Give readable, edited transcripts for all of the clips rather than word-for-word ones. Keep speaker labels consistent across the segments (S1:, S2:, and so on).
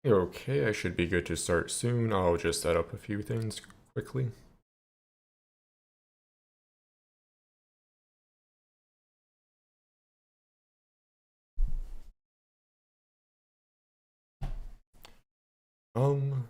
S1: Okay, I should be good to start soon. I'll just set up a few things quickly. Um,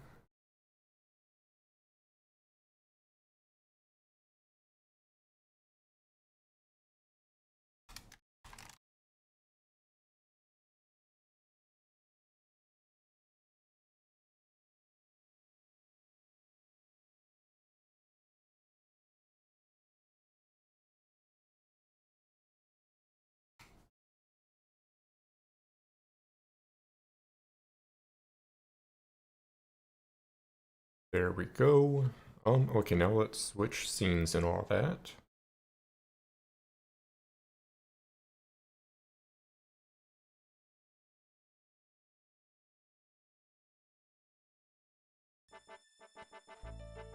S1: there we go. Okay, now let's switch scenes and all that.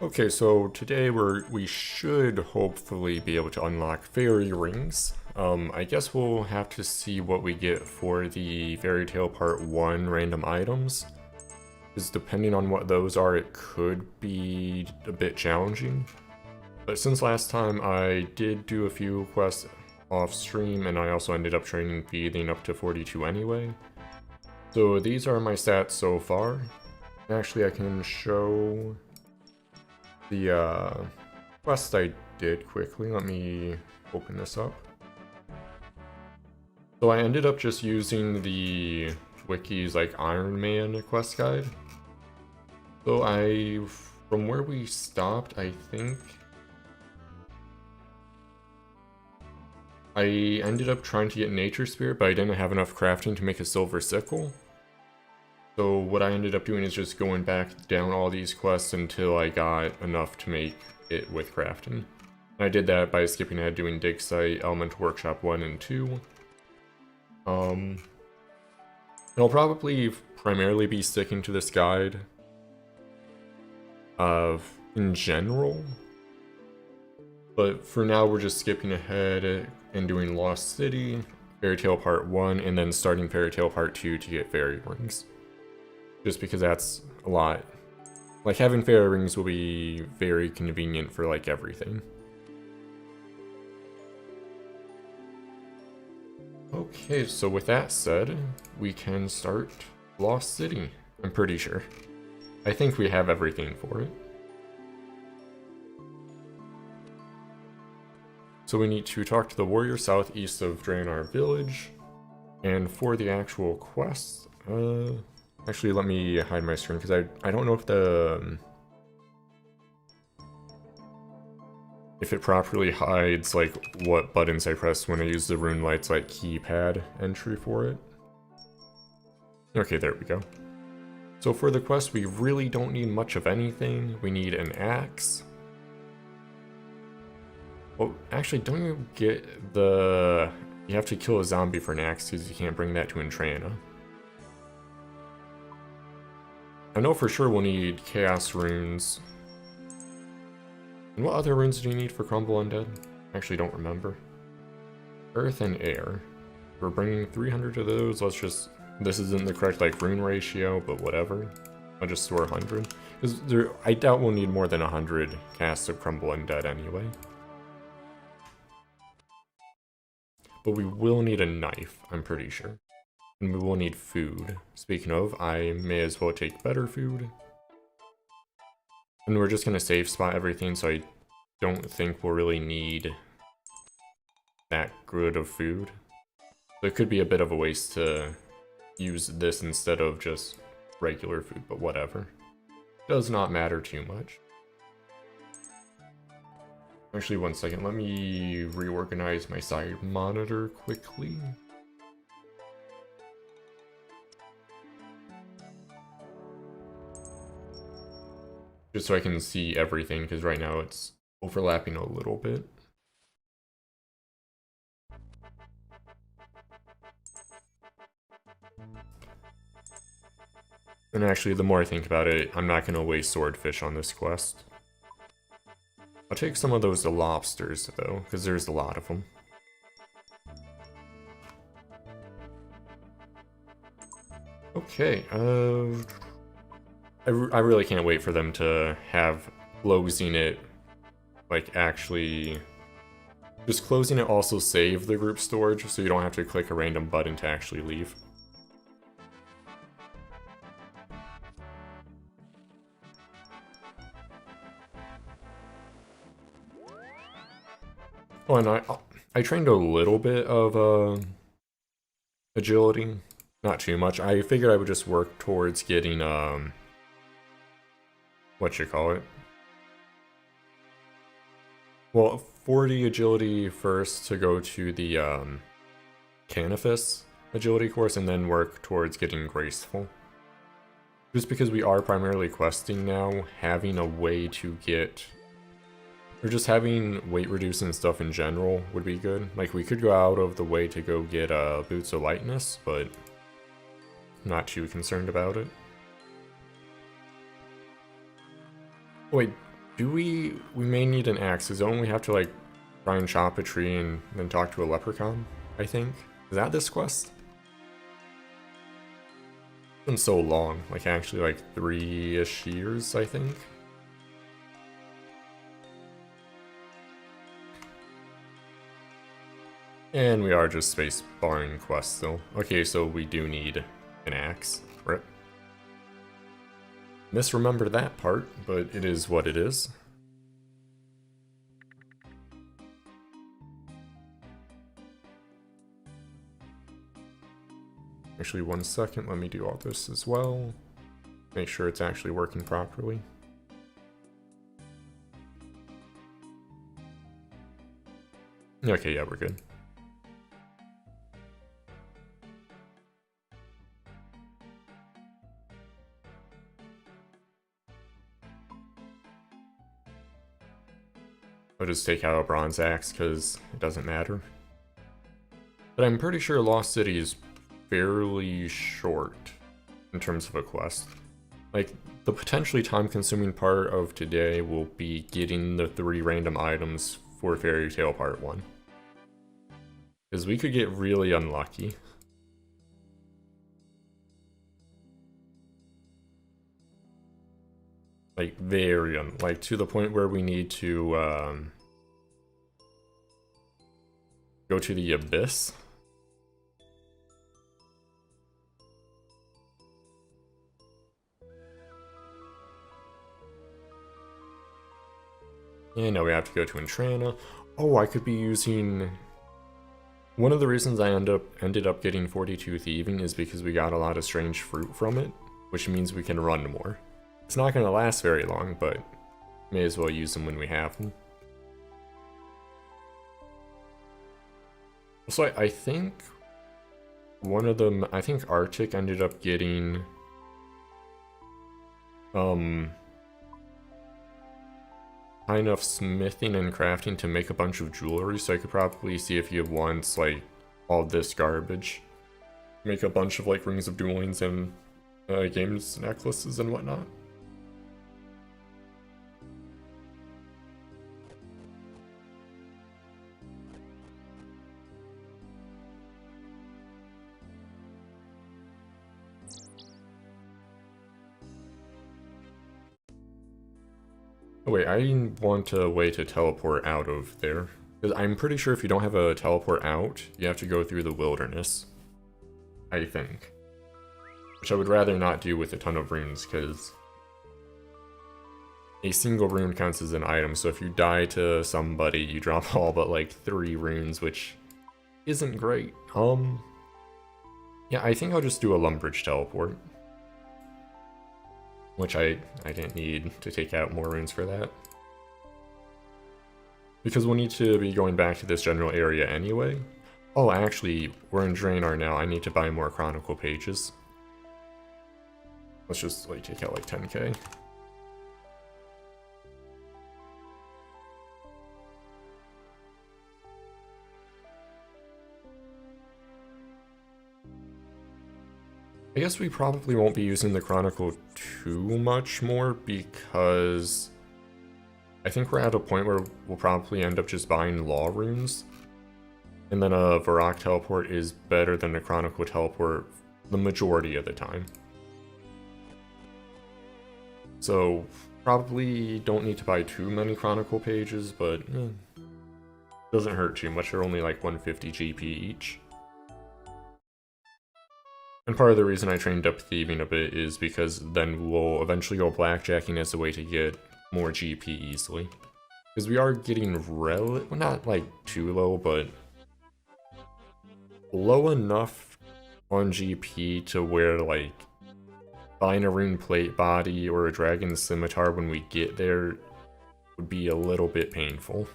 S1: Okay, so today we should hopefully be able to unlock fairy rings. I guess we'll have to see what we get for the Fairy Tale Part 1 random items. Because depending on what those are, it could be a bit challenging. But since last time I did do a few quests off stream, and I also ended up training feeding up to 42 anyway. So these are my stats so far. Actually, I can show the quest I did quickly. Let me open this up. So I ended up just using the wiki's like Ironman quest guide. So from where we stopped, I think I ended up trying to get Nature Spirit, but I didn't have enough crafting to make a silver sickle. So what I ended up doing is just going back down all these quests until I got enough to make it with crafting. And I did that by skipping ahead doing Dig Site, Elemental Workshop 1 and 2. And I'll probably primarily be sticking to this guide in general. But for now, we're just skipping ahead and doing Lost City, Fairy Tale Part 1, and then starting Fairy Tale Part 2 to get fairy rings. Just because that's a lot. Like, having fairy rings will be very convenient for, like, everything. Okay, so with that said, we can start Lost City. I'm pretty sure. I think we have everything for it. So we need to talk to the warrior southeast of Draenor Village. And for the actual quest, actually let me hide my screen because I don't know if it properly hides like what buttons I press when I use the RuneLite's like keypad entry for it. Okay, there we go. So for the quest, we really don't need much of anything. We need an axe. Well, actually, don't you get the... You have to kill a zombie for an axe because you can't bring that to Entrana. I know for sure we'll need Chaos Runes. And what other runes do you need for Crumble Undead? I actually don't remember. Earth and Air. We're bringing 300 of those. Let's just... This isn't the correct like rune ratio, but whatever. I'll just store 100. Because I doubt we'll need more than 100 casts of Crumble Undead anyway. But we will need a knife, I'm pretty sure. And we will need food. Speaking of, I may as well take better food. And we're just going to save spot everything, so I don't think we'll really need that good of food. So it could be a bit of a waste to use this instead of just regular food, but whatever. Does not matter too much. Actually, one second, let me reorganize my side monitor quickly. Just so I can see everything, because right now it's overlapping a little bit. And actually, the more I think about it, I'm not going to waste swordfish on this quest. I'll take some of those lobsters, though, because there's a lot of them. Okay, I really can't wait for them to have closing it, like actually, just closing it also save the group storage, so you don't have to click a random button to actually leave. Oh, and I trained a little bit of agility, not too much. I figured I would just work towards getting what you call it? Well, 40 agility first to go to the Canifis agility course, and then work towards getting graceful. Just because we are primarily questing now, having a way to get, or just having weight reducing stuff in general would be good. Like, we could go out of the way to go get boots of lightness, but I'm not too concerned about it. Wait, do we may need an axe, because don't we have to, like, try and chop a tree and then talk to a leprechaun, I think? Is that this quest? It's been so long, like actually like 3-ish years, I think. And we are just space barring quests though. Okay, so we do need an axe. Rip. Misremember that part, but it is what it is. Actually, 1 second, let me do all this as well. Make sure it's actually working properly. Okay, yeah, we're good. I'll just take out a bronze axe because it doesn't matter. But I'm pretty sure Lost City is fairly short in terms of a quest. Like, the potentially time-consuming part of today will be getting the 3 random items for Fairy Tale Part 1. Because we could get really unlucky. Like, like, to the point where we need to, go to the Abyss. And now we have to go to Entrana. Oh, I could be using... One of the reasons I ended up getting 42 Thieving is because we got a lot of strange fruit from it, which means we can run more. It's not going to last very long, but may as well use them when we have them. So I think one of them, I think Arctic ended up getting high enough smithing and crafting to make a bunch of jewelry, so I could probably see if he wants like all this garbage. Make a bunch of like rings of duelings and games necklaces and whatnot. Oh wait, I want a way to teleport out of there. Because I'm pretty sure if you don't have a teleport out, you have to go through the wilderness. I think. Which I would rather not do with a ton of runes, because a single rune counts as an item, so if you die to somebody, you drop all but like 3 runes, which isn't great. Yeah, I think I'll just do a Lumbridge teleport. Which I didn't need to take out more runes for that. Because we'll need to be going back to this general area anyway. Oh, actually, we're in Draenor now. I need to buy more Chronicle pages. Let's just like take out like 10k. I guess we probably won't be using the Chronicle too much more because I think we're at a point where we'll probably end up just buying Law runes. And then a Varrock teleport is better than a Chronicle teleport the majority of the time. So probably don't need to buy too many Chronicle pages, but doesn't hurt too much. They're only like 150 GP each. And part of the reason I trained up thieving a bit is because then we'll eventually go blackjacking as a way to get more GP easily. Because we are getting well, not like too low, but low enough on GP to where like buying a rune plate body or a dragon scimitar when we get there would be a little bit painful.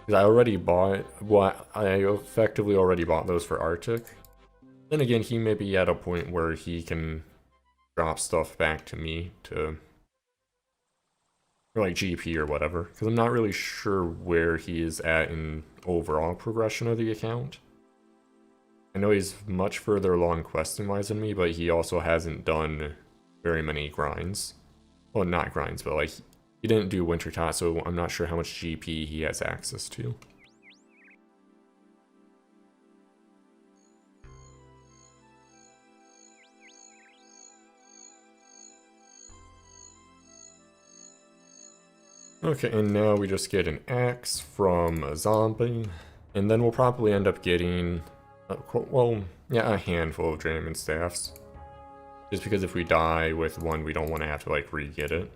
S1: Because I already bought, well, I effectively already bought those for Arctic. Then again, he may be at a point where he can drop stuff back to me to, or like GP or whatever, because I'm not really sure where he is at in overall progression of the account. I know he's much further along questing-wise than me, but he also hasn't done very many grinds. Well, not grinds, but like, he didn't do Winter Tot, so I'm not sure how much GP he has access to. Okay, and now we just get an axe from a zombie, and then we'll probably end up getting, well, yeah, a handful of Dragon Staffs. Just because if we die with one, we don't want to have to, like, re-get it.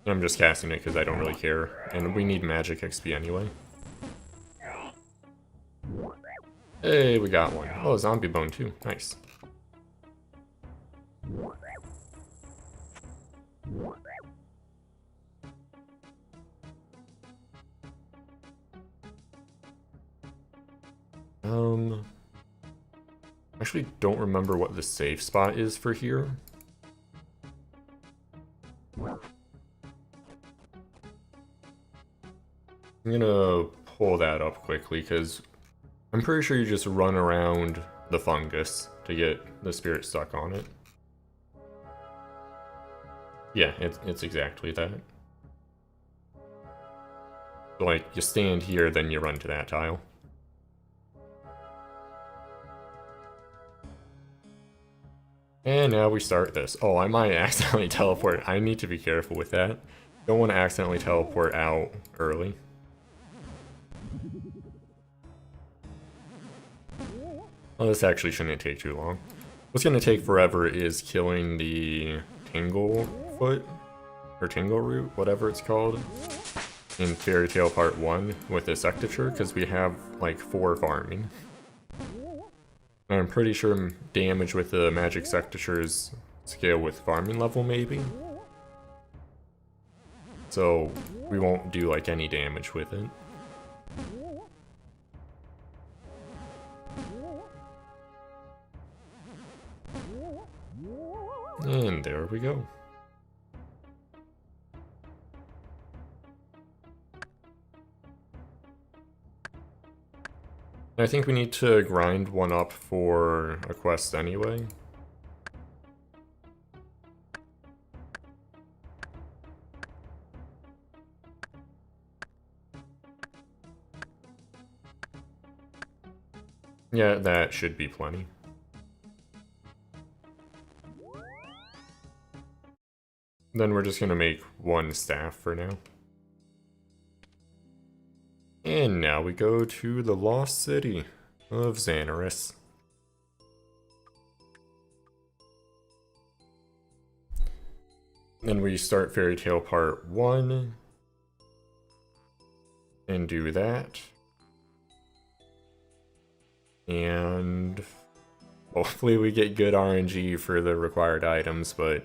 S1: I'm just casting it because I don't really care, and we need magic XP anyway. Hey, we got one. Oh, zombie bone too. Nice. Actually don't remember what the safe spot is for here. I'm gonna pull that up quickly because I'm pretty sure you just run around the fungus to get the spirit stuck on it. Yeah, it's exactly that. So, like, you stand here, then you run to that tile. And now we start this. Oh, I might accidentally teleport. I need to be careful with that. Don't want to accidentally teleport out early. Well, this actually shouldn't take too long. What's going to take forever is killing the Tinglefoot, or Tingle Root, whatever it's called, in Fairy Tale Part 1 with the Sectiture, because we have like 4 farming. And I'm pretty sure damage with the magic Sectitures scale with farming level, maybe? So we won't do like any damage with it. And there we go. I think we need to grind one up for a quest anyway. Yeah, that should be plenty. Then we're just gonna make one staff for now. And now we go to the Lost City of Xanaris. Then we start Fairy Tale Part 1. And do that. And hopefully we get good RNG for the required items, but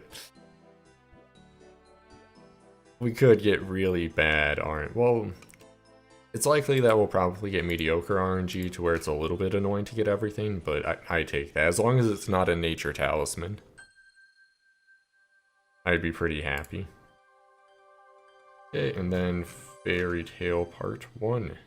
S1: we could get really bad RNG. Well, it's likely that we'll probably get mediocre RNG to where it's a little bit annoying to get everything, but I take that. As long as it's not a nature talisman, I'd be pretty happy. Okay, and then Fairy Tale Part 1.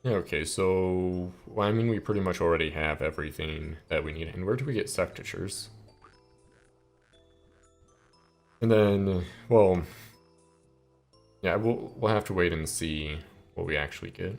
S1: Yeah, okay, so, well, I mean, we pretty much already have everything that we need. And where do we get sectatures? And then, well, yeah, we'll have to wait and see what we actually get.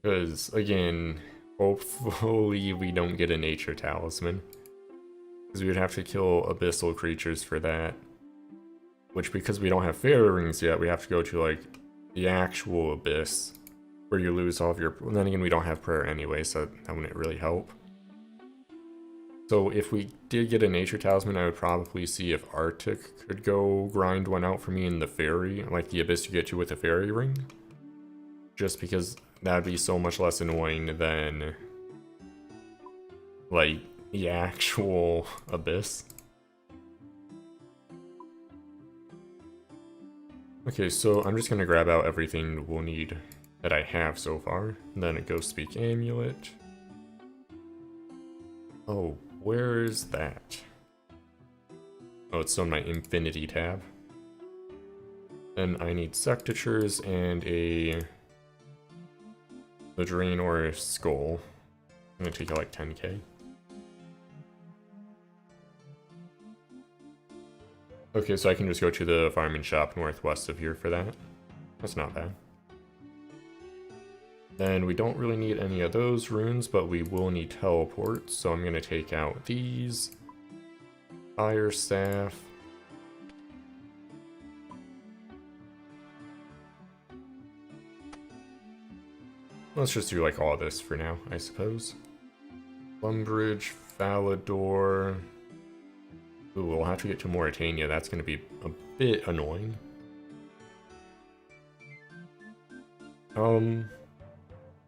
S1: Because, again, hopefully we don't get a nature talisman. Because we would have to kill abyssal creatures for that. Which, because we don't have fairy rings yet, we have to go to, like, the actual abyss. Where you lose all of your... And then again, we don't have prayer anyway, so that wouldn't really help. So if we did get a nature talisman, I would probably see if Arctic could go grind one out for me in the fairy, like the abyss you get to with the fairy ring. Just because that'd be so much less annoying than, like, the actual abyss. Okay, so I'm just gonna grab out everything we'll need that I have so far. And then a Ghost Speak Amulet. Oh, where's that? Oh, it's on my Infinity tab. Then I need sectatures and a Drain or a Skull. I'm gonna take out like 10k. Okay, so I can just go to the farming shop northwest of here for that. That's not bad. Then we don't really need any of those runes, but we will need teleports, so I'm gonna take out these. Fire Staff. Let's just do like all this for now, I suppose. Lumbridge, Falador. Ooh, we'll have to get to Mauritania. That's going to be a bit annoying. For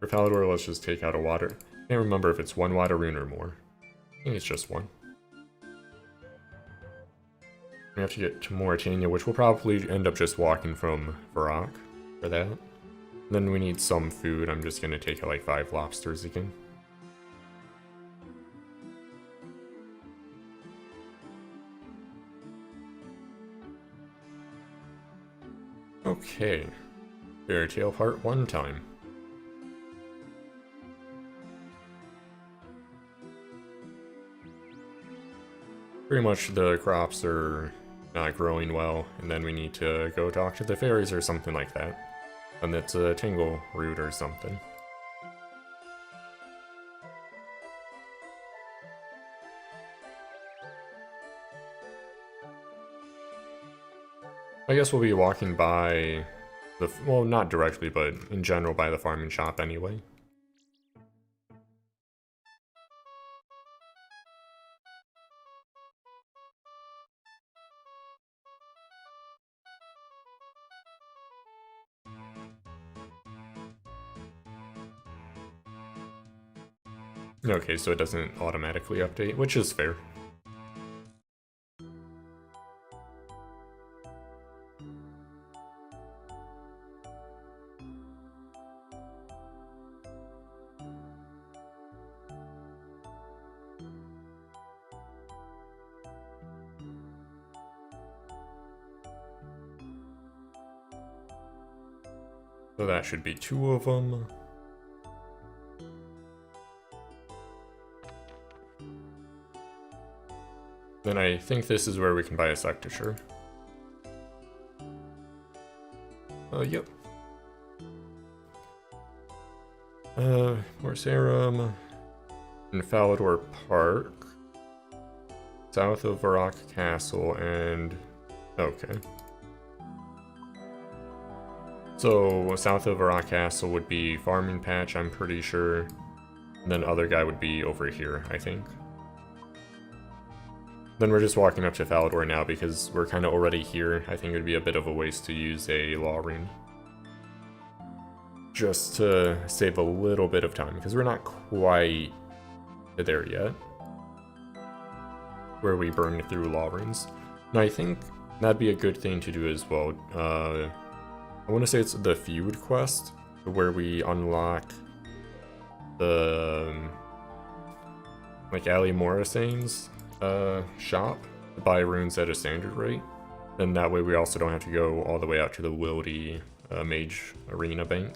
S1: Falador, let's just take out a water. I can't remember if it's one water rune or more. I think it's just one. We have to get to Mauritania, which we'll probably end up just walking from Varrock for that. And then we need some food. I'm just going to take out like 5 lobsters again. Okay, Fairy Tale Part 1 time. Pretty much the crops are not growing well, and then we need to go talk to the fairies or something like that. And it's a tingle root or something. I guess we'll be walking by the, well, not directly, but in general by the farming shop anyway. Okay, so it doesn't automatically update, which is fair. So that should be 2 of them. Then I think this is where we can buy a sectature. Yep. Morsarum in Falador Park, south of Varrock Castle, and okay. So south of Varrock Castle would be Farming Patch, I'm pretty sure. And then other guy would be over here, I think. Then we're just walking up to Falador now because we're kind of already here. I think it would be a bit of a waste to use a Law Rune. Just to save a little bit of time, because we're not quite there yet. Where we burn through Law Runes. And I think that'd be a good thing to do as well. I want to say it's the feud quest, where we unlock the like Ali Morissane's shop to buy runes at a standard rate. And that way we also don't have to go all the way out to the Wildy Mage Arena Bank.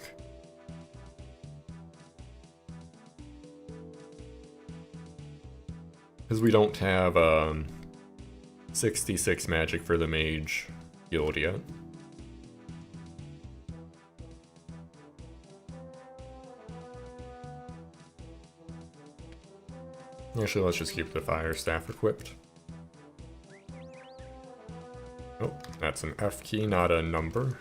S1: Because we don't have 66 magic for the Mage Guild yet. Actually, let's just keep the Fire Staff equipped. Oh, that's an F key, not a number.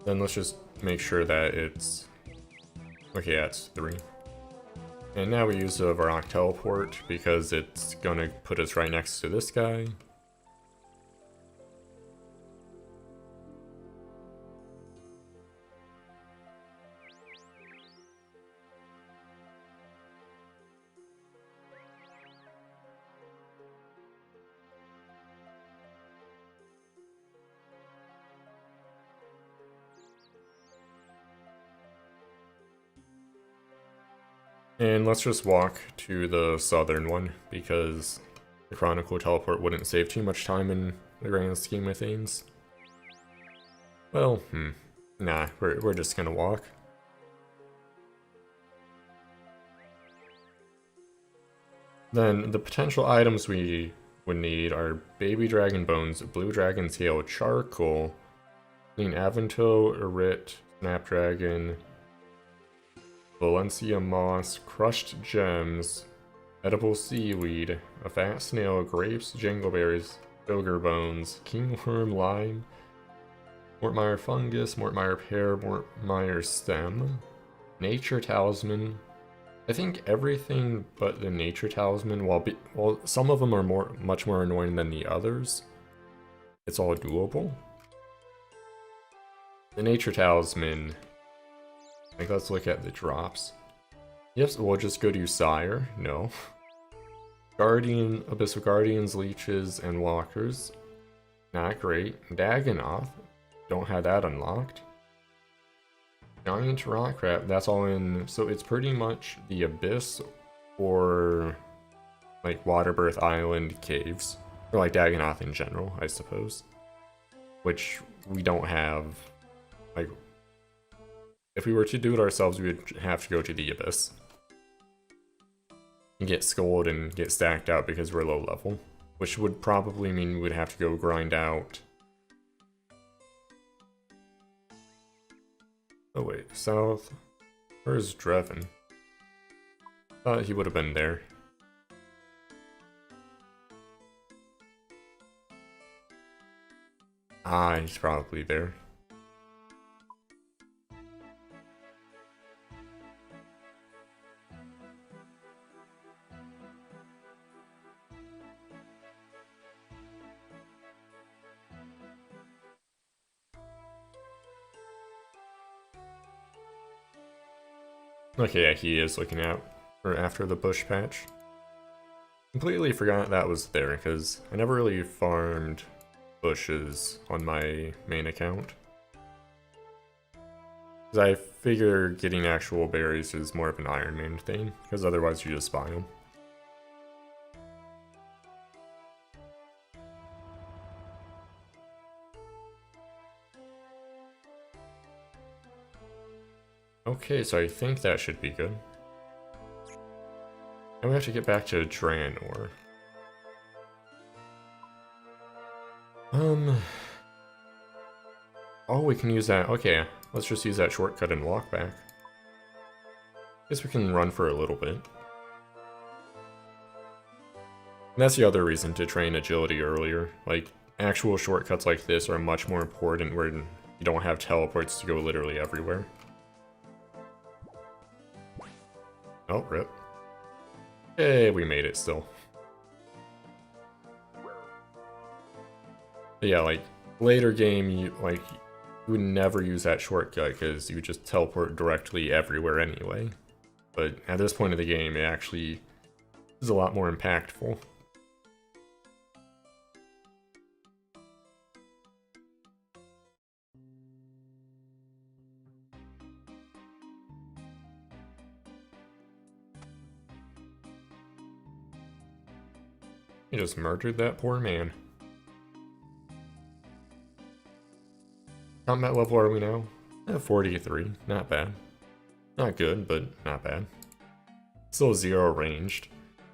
S1: Then let's just make sure that it's... Okay, yeah, it's 3. And now we use the Varrock Teleport because it's gonna put us right next to this guy. And let's just walk to the southern one, because the Chronicle Teleport wouldn't save too much time in the grand scheme of things. Well, nah, we're just gonna walk. Then the potential items we would need are Baby Dragon Bones, Blue Dragon Tail, Charcoal, Clean Avanto, Erit, Snapdragon, Valencia Moss, Crushed Gems, Edible Seaweed, a Fat Snail, Grapes, Jangleberries, Ogre Bones, Kingworm Lime, Mortmire Fungus, Mortmire Pear, Mortmire Stem, Nature Talisman. I think everything but the Nature Talisman, while some of them are much more annoying than the others, it's all doable. The Nature Talisman, like, let's look at the drops. Yes, we'll just go to Sire. No. Guardian, Abyssal Guardians, Leeches, and Walkers. Not great. Dagonoth. Don't have that unlocked. Giant Rock Crab. That's all in... So it's pretty much the Abyss or like Waterbirth Island caves. Or like Dagonoth in general, I suppose. Which we don't have... Like... If we were to do it ourselves, we would have to go to the Abyss. And get skulled and get stacked out because we're low level. Which would probably mean we'd have to go grind out... Oh wait, south? Where's Drevin? Thought he would have been there. Ah, he's probably there. Okay, yeah, he is looking out or after the bush patch. Completely forgot that was there because I never really farmed bushes on my main account. Because I figure getting actual berries is more of an Ironman thing, because otherwise you just buy them. Okay, so I think that should be good. And we have to get back to Draenor. Oh, we can use that. Okay, let's just use that shortcut and walk back. Guess we can run for a little bit. And that's the other reason to train agility earlier. Like, actual shortcuts like this are much more important where you don't have teleports to go literally everywhere. Oh, rip. Hey, we made it still. But yeah, like, later game, you would never use that shortcut because you would just teleport directly everywhere anyway. But at this point of the game, it actually is a lot more impactful. You just murdered that poor man. Combat level are we now? 43, not bad. Not good, but not bad. Still 0 ranged.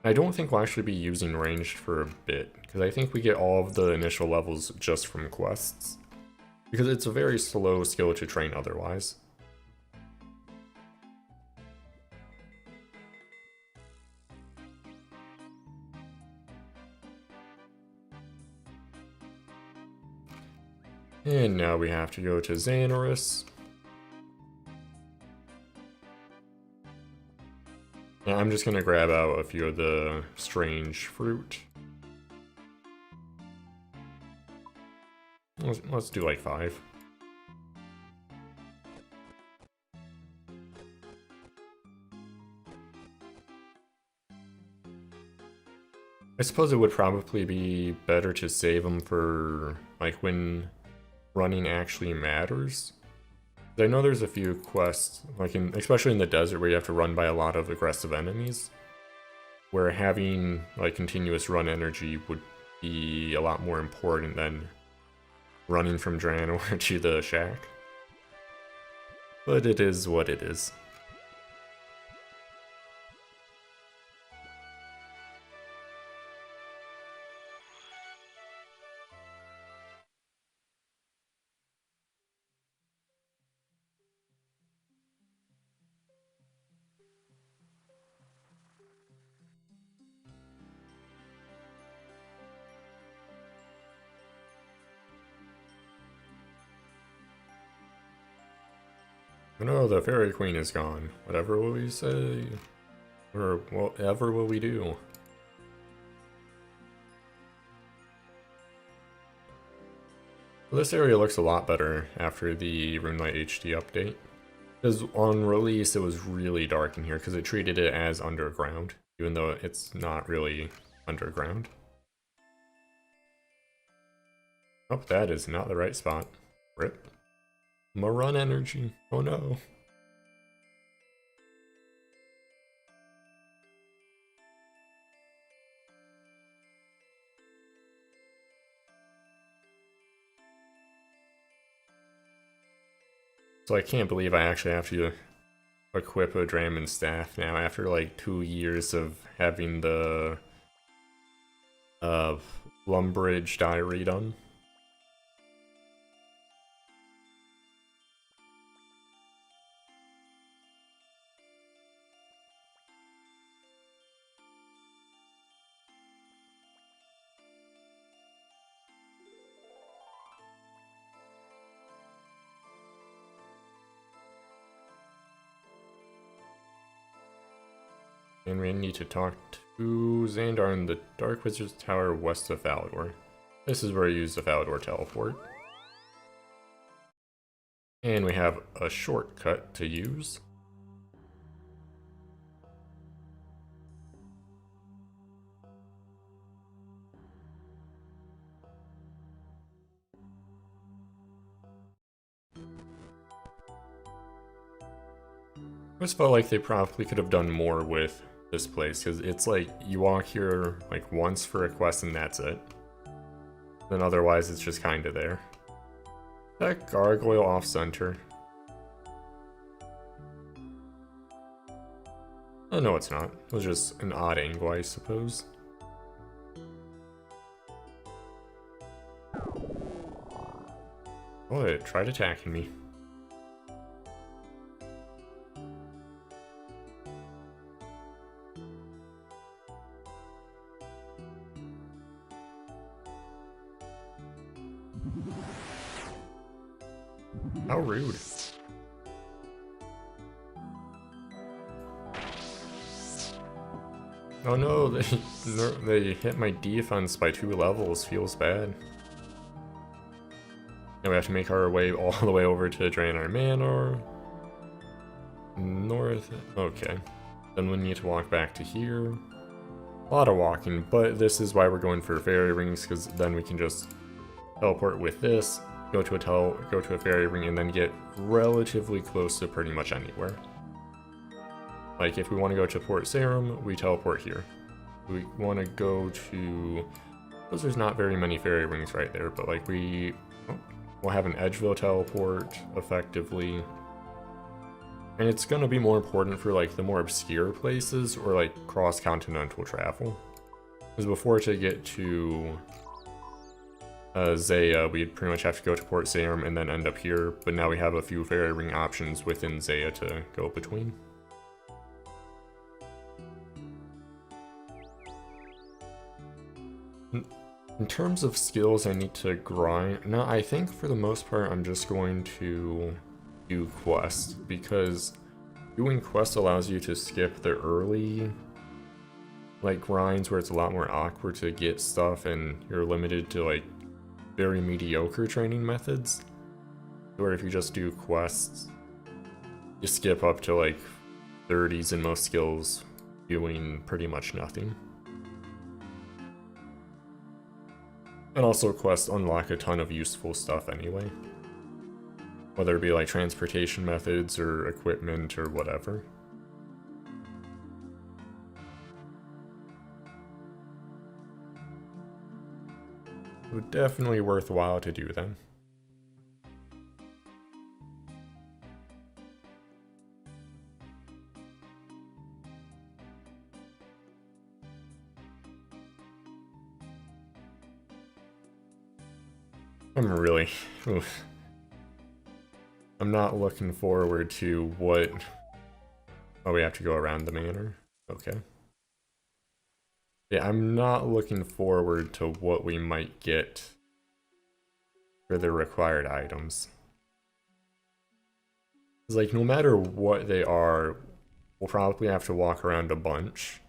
S1: I don't think we'll actually be using ranged for a bit, because I think we get all of the initial levels just from quests. Because it's a very slow skill to train otherwise. And now we have to go to Xanaris. Now I'm just gonna grab out a few of the strange fruit. Let's do like 5. I suppose it would probably be better to save them for like when running actually matters. I know there's a few quests, like especially in the desert, where you have to run by a lot of aggressive enemies, where having like continuous run energy would be a lot more important than running from Draenor to the shack. But it is what it is. Oh no, the Fairy Queen is gone. Whatever will we say? Or whatever will we do? Well, this area looks a lot better after the RuneLite HD update. Because on release it was really dark in here because it treated it as underground, even though it's not really underground. Oh, that is not the right spot. Rip. My run energy. Oh no. So I can't believe I actually have to equip a Draymond staff now after like 2 years of having the Lumbridge diary done. And we need to talk to Xandar in the Dark Wizard's Tower west of Falador. This is where you use the Falador teleport. And we have a shortcut to use. I just felt like they probably could have done more with this place, because it's like you walk here like once for a quest and that's it. Then otherwise it's just kind of there. That gargoyle off center. Oh no, it's not. It was just an odd angle, I suppose. Oh, it tried attacking me. How rude. Oh no, they hit my defense by 2 levels, feels bad. Now we have to make our way all the way over to Draenor Manor. North, okay. Then we need to walk back to here. A lot of walking, but this is why we're going for fairy rings, because then we can just teleport with this, go to a fairy ring, and then get relatively close to pretty much anywhere. Like if we want to go to Port Sarum, we teleport here. We want to go to, because there's not very many fairy rings right there, but like we'll have an Edgeville teleport effectively. And it's going to be more important for like the more obscure places or like cross-continental travel. Because before to get to Zaya, we'd pretty much have to go to Port Sarum and then end up here, but now we have a few fairy ring options within Zaya to go between. In terms of skills I need to grind, no, I think for the most part I'm just going to do quests, because doing quests allows you to skip the early like grinds where it's a lot more awkward to get stuff and you're limited to like very mediocre training methods, where if you just do quests you skip up to like 30s in most skills doing pretty much nothing. And also quests unlock a ton of useful stuff anyway, whether it be like transportation methods or equipment or whatever. It would definitely worthwhile to do them. I'm not looking forward to what... Oh, we have to go around the manor? Okay. Yeah, I'm not looking forward to what we might get for the required items. It's like, no matter what they are, we'll probably have to walk around a bunch.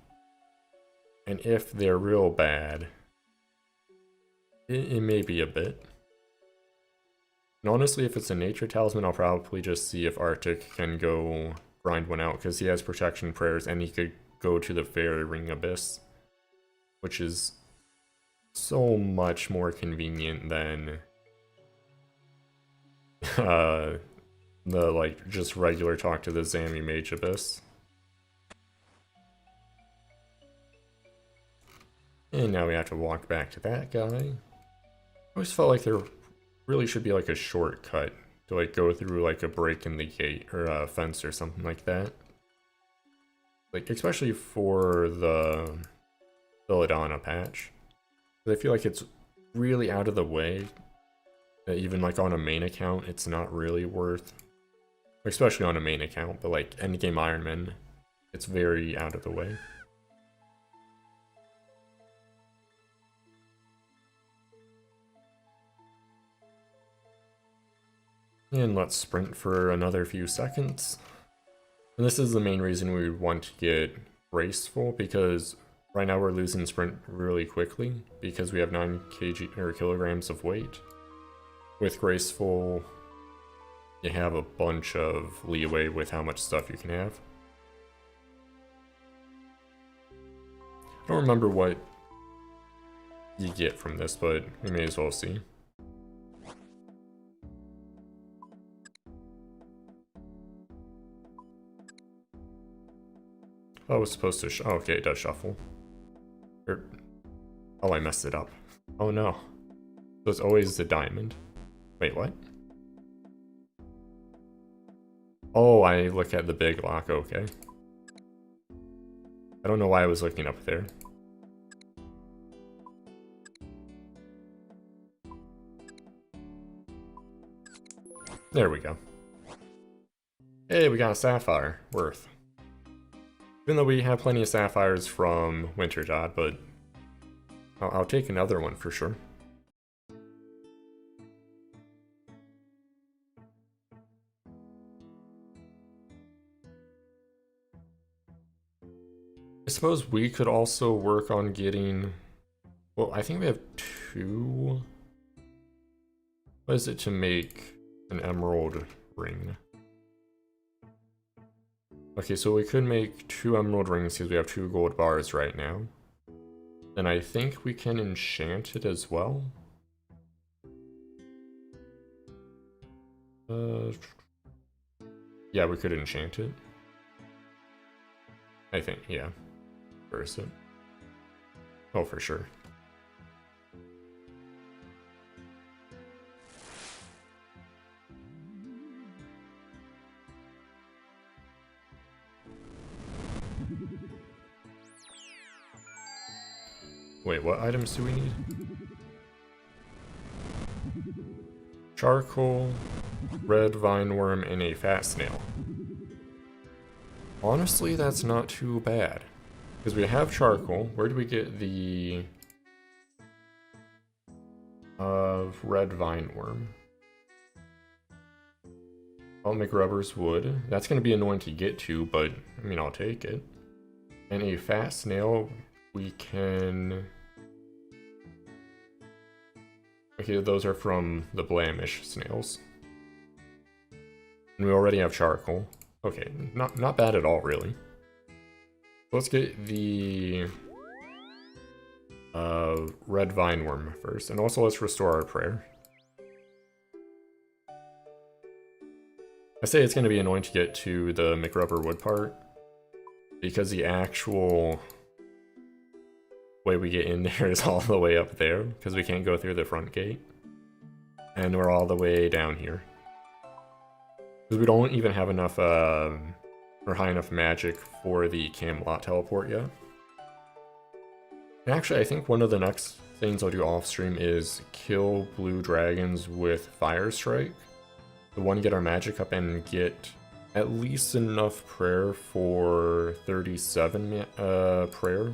S1: And if they're real bad, it may be a bit. And honestly, if it's a nature talisman, I'll probably just see if Arctic can go grind one out, because he has protection prayers and he could go to the fairy ring abyss, which is so much more convenient than the like just regular talk to the Zami mage abyss. And now we have to walk back to that guy. I always felt like there really should be like a shortcut to like go through like a break in the gate or a fence or something like that. Like especially for the Belladonna patch. But I feel like it's really out of the way. That even like on a main account, it's not really worth, especially on a main account, but like endgame Ironman, it's very out of the way. And let's sprint for another few seconds. And this is the main reason we want to get graceful, because right now we're losing sprint really quickly because we have 9 kilograms of weight. With graceful, you have a bunch of leeway with how much stuff you can have. I don't remember what you get from this, but we may as well see. I was supposed to oh, okay, it does shuffle. Oh, I messed it up. Oh no. So it's always the diamond. Wait, what? Oh, I look at the big lock, okay. I don't know why I was looking up there. There we go. Hey, we got a sapphire worth. Even though we have plenty of sapphires from Winterjod, but I'll take another one for sure. I suppose we could also work on getting... Well, I think we have 2... What is it to make an emerald ring? Okay, so we could make 2 emerald rings because we have 2 gold bars right now. then I think we can enchant it as well. Yeah, we could enchant it. I think, yeah. Burst it. Oh, for sure. Wait, what items do we need? Charcoal, red vine worm, and a fat snail. Honestly, that's not too bad. Because we have charcoal. Where do we get the red vine worm? I'll make rubber's wood. That's going to be annoying to get to, but I mean, I'll take it. And a fat snail, we can... Okay, those are from the blamish snails. And we already have charcoal. Okay, not bad at all, really. Let's get the red vine worm first. And also let's restore our prayer. I say it's going to be annoying to get to the McRubber wood part, because the actual way we get in there is all the way up there, because we can't go through the front gate. And we're all the way down here. Because we don't even have enough, or high enough magic for the Camelot teleport yet. And actually, I think one of the next things I'll do off stream is kill blue dragons with Fire Strike. The one, get our magic up and get at least enough prayer for 37 prayer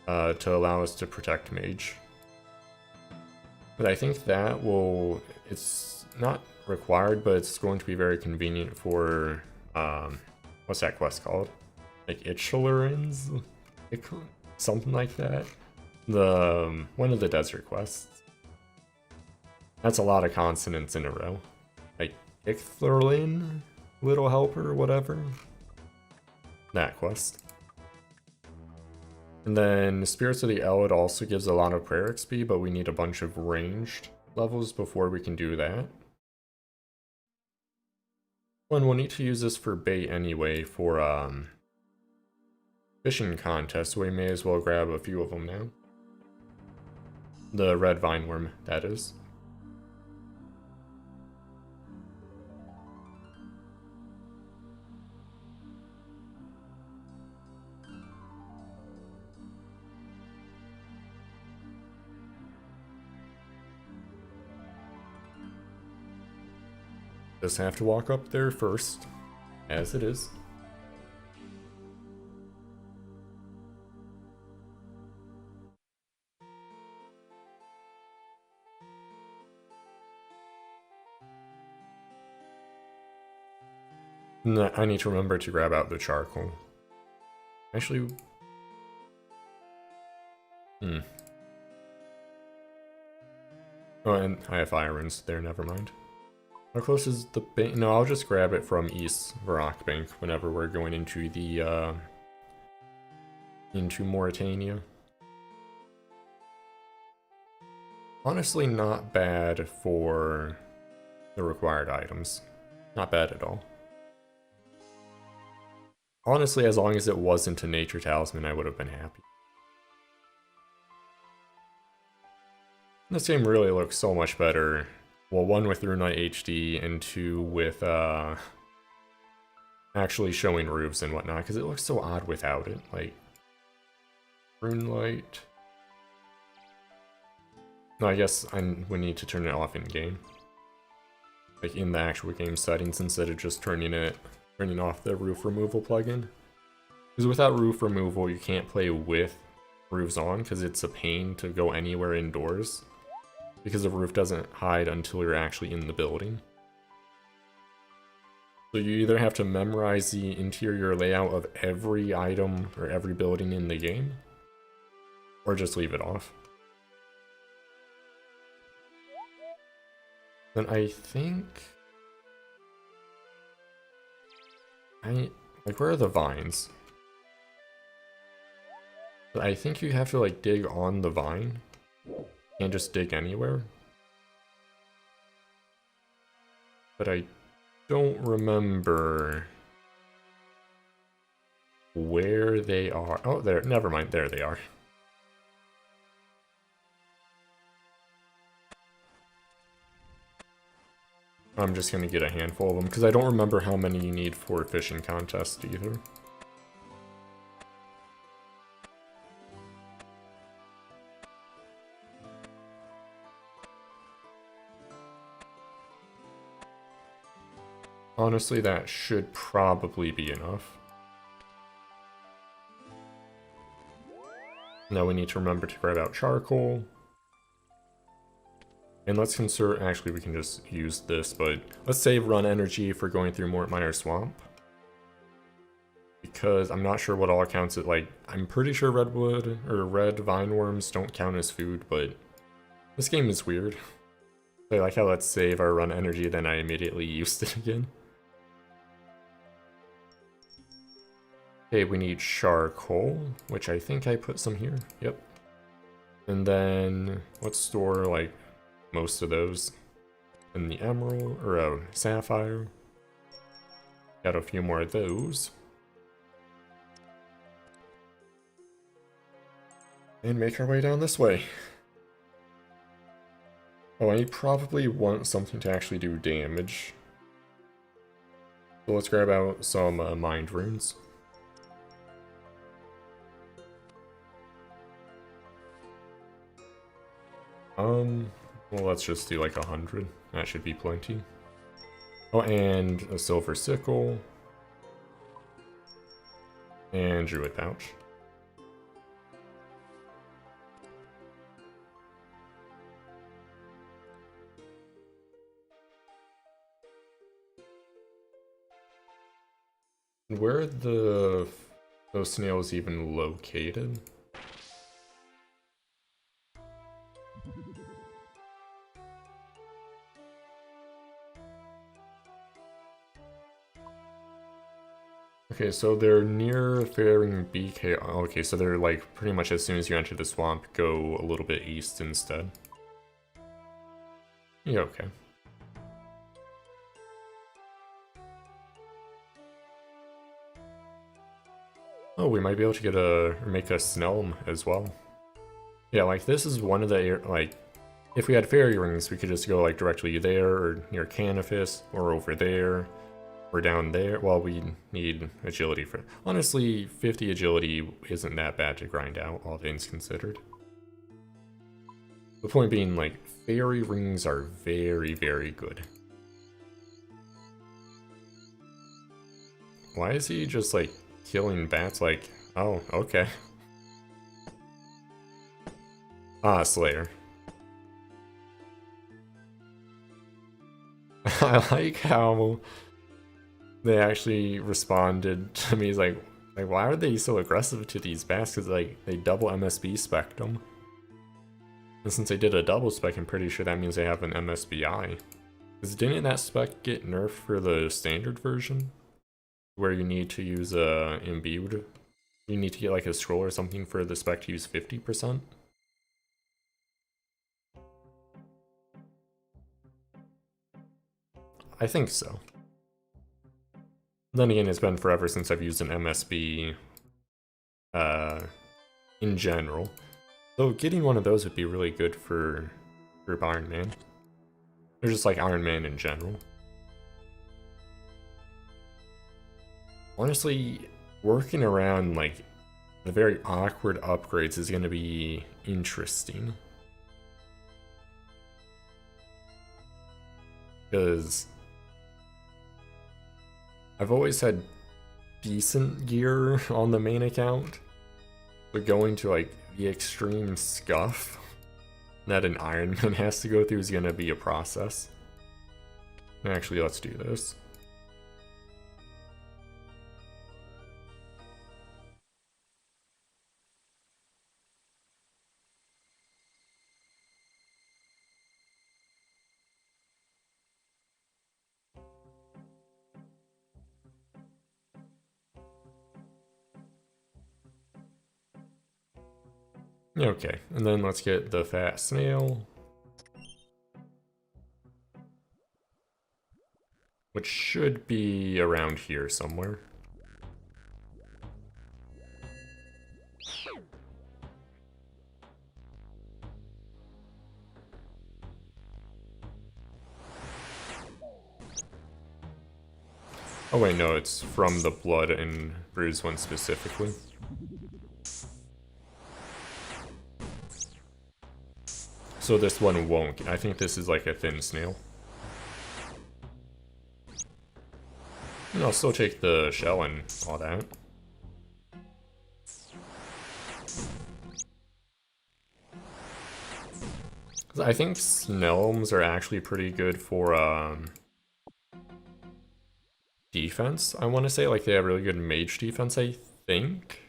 S1: to allow us to protect mage. But I think that will, it's not required, but it's going to be very convenient for, what's that quest called? Like Itchlurins? Something like that. The, one of the desert quests. That's a lot of consonants in a row. Like Ichlurlin, Little Helper, whatever. That quest. And then Spirits of the Elid also gives a lot of prayer XP, but we need a bunch of ranged levels before we can do that. And we'll need to use this for bait anyway for fishing contests, so we may as well grab a few of them now. The red vine worm, that is. Just have to walk up there first, as it is. I need to remember to grab out the charcoal. Actually... Oh, and I have irons there, never mind. How close is the bank? No, I'll just grab it from East Varrock Bank whenever we're going into the, into Mauritania. Honestly, not bad for the required items. Not bad at all. Honestly, as long as it wasn't a nature talisman, I would have been happy. This game really looks so much better. Well, one with RuneLite HD, and two with actually showing roofs and whatnot, because it looks so odd without it. Like, RuneLite. No, I guess we need to turn it off in game. Like in the actual game settings, instead of just turning off the roof removal plugin. Because without roof removal, you can't play with roofs on, because it's a pain to go anywhere indoors. Because the roof doesn't hide until you're actually in the building. So you either have to memorize the interior layout of every item or every building in the game, or just leave it off. Then I think... like, where are the vines? But I think you have to like dig on the vine. Can't just dig anywhere. But I don't remember where they are. Oh, there. Never mind. There they are. I'm just gonna get a handful of them because I don't remember how many you need for fishing contest either. Honestly, that should probably be enough. Now we need to remember to grab out charcoal. And let's consider, actually we can just use this, but let's save run energy for going through Mort Minor Swamp. Because I'm not sure what all counts it, like, I'm pretty sure redwood, or red vine worms don't count as food, but this game is weird. I like how let's save our run energy, then I immediately used it again. Okay, we need charcoal, which I think I put some here. Yep. And then let's store like most of those in the emerald or sapphire. Got a few more of those. And make our way down this way. Oh, I probably want something to actually do damage. So let's grab out some mind runes. Well, let's just do like 100. That should be plenty. Oh, and a silver sickle. And druid pouch. Where are those snails even located? Okay, so they're near Faring BK. Okay, so they're like pretty much as soon as you enter the swamp, go a little bit east instead. Yeah, okay. Oh, we might be able to get make a Snelm as well. Yeah, like this is one of the, like, if we had fairy rings, we could just go like directly there, or near Canifis, or over there, or down there. Well, we need agility for, honestly, 50 agility isn't that bad to grind out, all things considered. The point being, like, fairy rings are very, very good. Why is he just, like, killing bats? Like, oh, okay. Ah, Slayer. I like how they actually responded to me. Like, why are they so aggressive to these bats? Because, like, they double MSB spec'd them. And since they did a double spec, I'm pretty sure that means they have an MSBI. Because didn't that spec get nerfed for the standard version? Where you need to use imbued? You need to get like a scroll or something for the spec to use 50%? I think so. Then again, it's been forever since I've used an MSB in general. Though getting one of those would be really good for Ironman. Or just like Ironman in general. Honestly, working around like the very awkward upgrades is going to be interesting. Because I've always had decent gear on the main account, but going to like the extreme scuff that an Ironman has to go through is going to be a process. Actually, let's do this. Okay, and then let's get the fat snail. Which should be around here somewhere. Oh wait, no, it's from the blood and bruise one specifically. So this one won't. I think this is like a thin snail. And I'll still take the shell and all that. I think Snelms are actually pretty good for defense, I want to say. Like, they have really good mage defense, I think.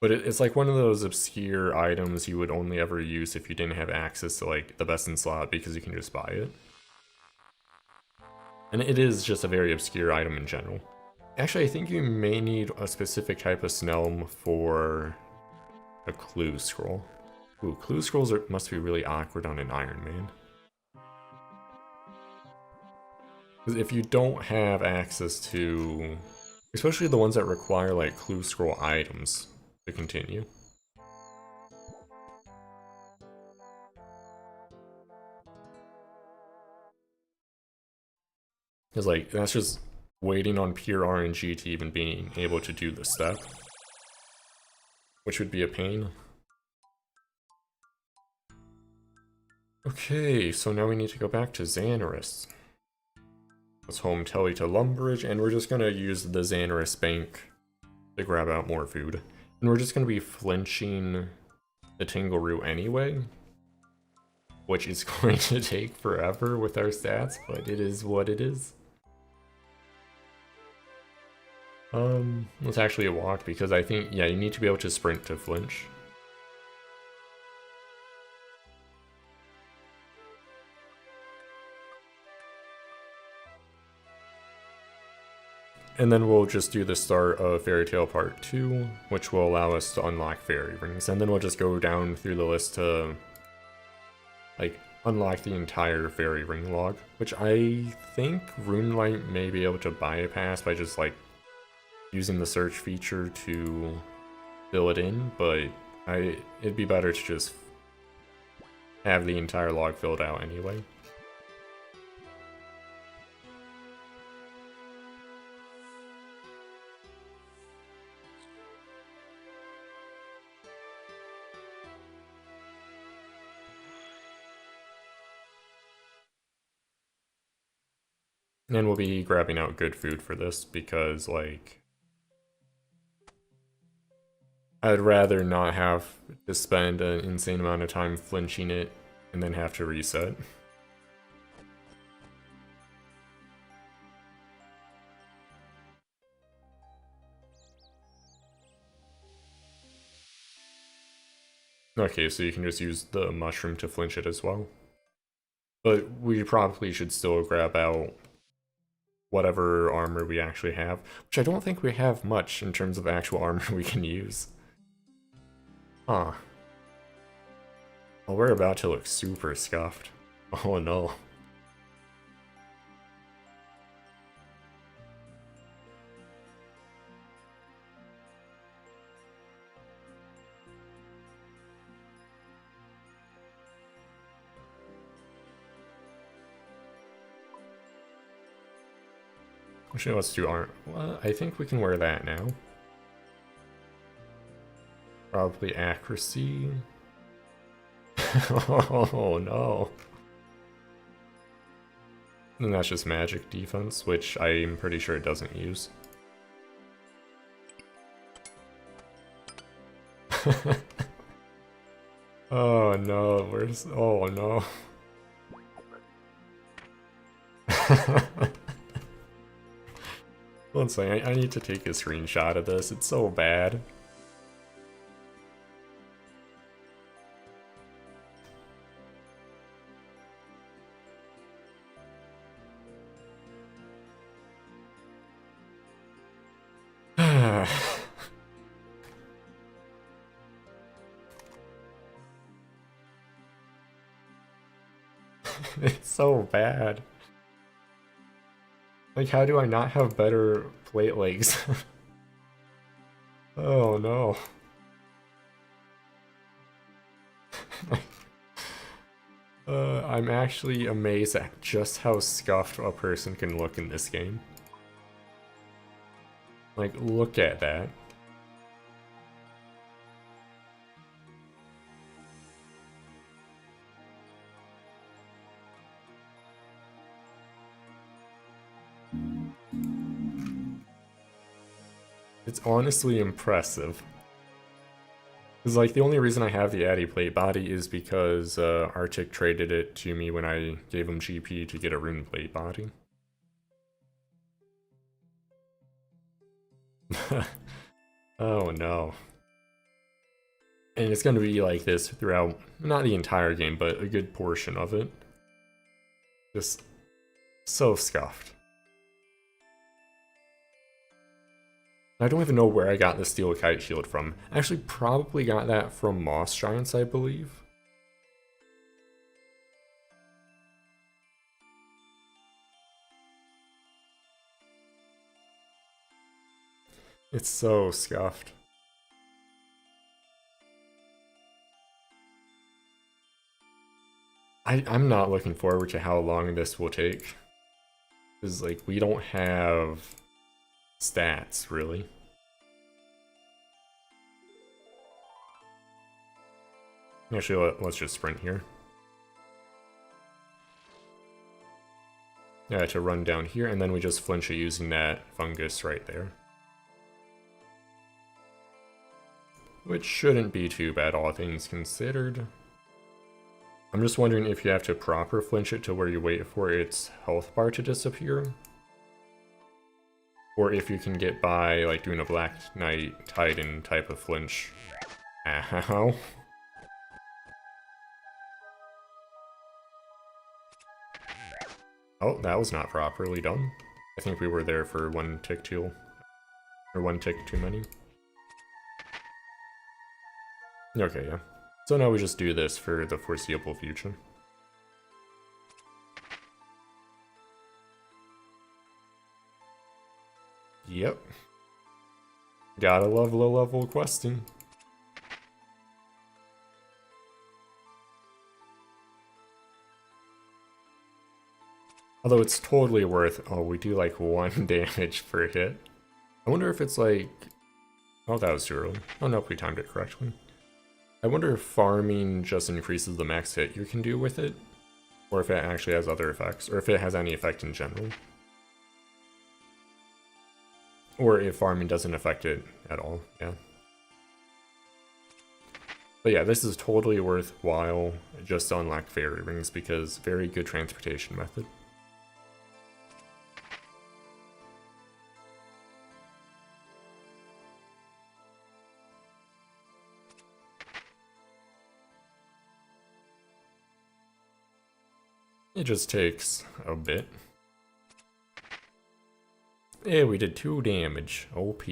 S1: But it's like one of those obscure items you would only ever use if you didn't have access to like the best in slot, because you can just buy it. And it is just a very obscure item in general. Actually, I think you may need a specific type of Snelm for a clue scroll. Ooh, clue scrolls must be really awkward on an Ironman. Because if you don't have access to, especially the ones that require like clue scroll items to continue. Because like, that's just waiting on pure RNG to even being able to do the step. Which would be a pain. Okay, so now we need to go back to Xanaris. Let's home telly to Lumbridge, and we're just gonna use the Xanaris bank to grab out more food. And we're just gonna be flinching the Tingle Root anyway, which is going to take forever with our stats, but it is what it is. Let's actually walk, because I think, yeah, you need to be able to sprint to flinch. And then we'll just do the start of Fairy Tale Part 2, which will allow us to unlock fairy rings. And then we'll just go down through the list to, like, unlock the entire fairy ring log, which I think RuneLite may be able to bypass by just, like, using the search feature to fill it in, but it'd be better to just have the entire log filled out anyway. And we'll be grabbing out good food for this, because, like, I'd rather not have to spend an insane amount of time flinching it and then have to reset. Okay, so you can just use the mushroom to flinch it as well. But we probably should still grab out whatever armor we actually have, which I don't think we have much in terms of actual armor we can use. Huh. Well, we're about to look super scuffed. Oh no. Actually, let's do armor. Well, I think we can wear that now. Probably accuracy. Oh no. And that's just magic defense, which I'm pretty sure it doesn't use. Oh no, where's... oh no. One second, I need to take a screenshot of this, it's so bad. It's so bad. Like, how do I not have better plate legs? Oh no. I'm actually amazed at just how scuffed a person can look in this game. Like, look at that. It's honestly impressive. Because, like, the only reason I have the Addy plate body is because Arctic traded it to me when I gave him GP to get a rune plate body. Oh no. And it's gonna be like this throughout, not the entire game, but a good portion of it. Just so scuffed. I don't even know where I got the steel kite shield from. I actually probably got that from Moss Giants, I believe. It's so scuffed. I'm not looking forward to how long this will take. Because, like, we don't have stats, really. Actually, let's just sprint here. Yeah, to run down here, and then we just flinch it using that fungus right there. Which shouldn't be too bad, all things considered. I'm just wondering if you have to proper flinch it to where you wait for its health bar to disappear. Or if you can get by, like, doing a Black Knight Titan type of flinch. Ow. Oh, that was not properly done. I think we were there for one tick too, or one tick too many. Okay, yeah. So now we just do this for the foreseeable future. Yep. Gotta love low-level questing. Although it's totally worth... Oh, we do like 1 damage per hit. I wonder if it's like... Oh, that was too early. Oh, nope, we timed it correctly. I wonder if farming just increases the max hit you can do with it, or if it actually has other effects, or if it has any effect in general. Or if farming doesn't affect it at all, yeah. But yeah, this is totally worthwhile just to unlock fairy rings because very good transportation method. It just takes a bit. Yeah, we did 2 damage. OP.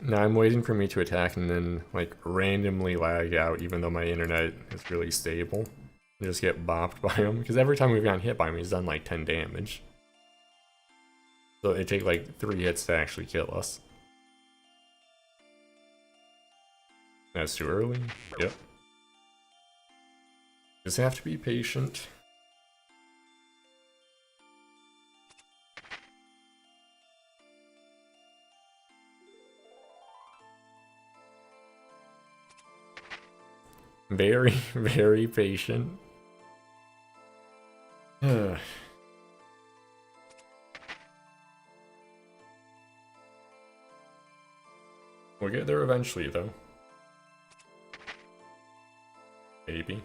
S1: Now I'm waiting for me to attack and then, like, randomly lag out even though my internet is really stable. And just get bopped by him, because every time we've gotten hit by him he's done like 10 damage. So it takes like 3 hits to actually kill us. That's too early? Yep. Just have to be patient. Very, very patient. We'll get there eventually, though. Maybe.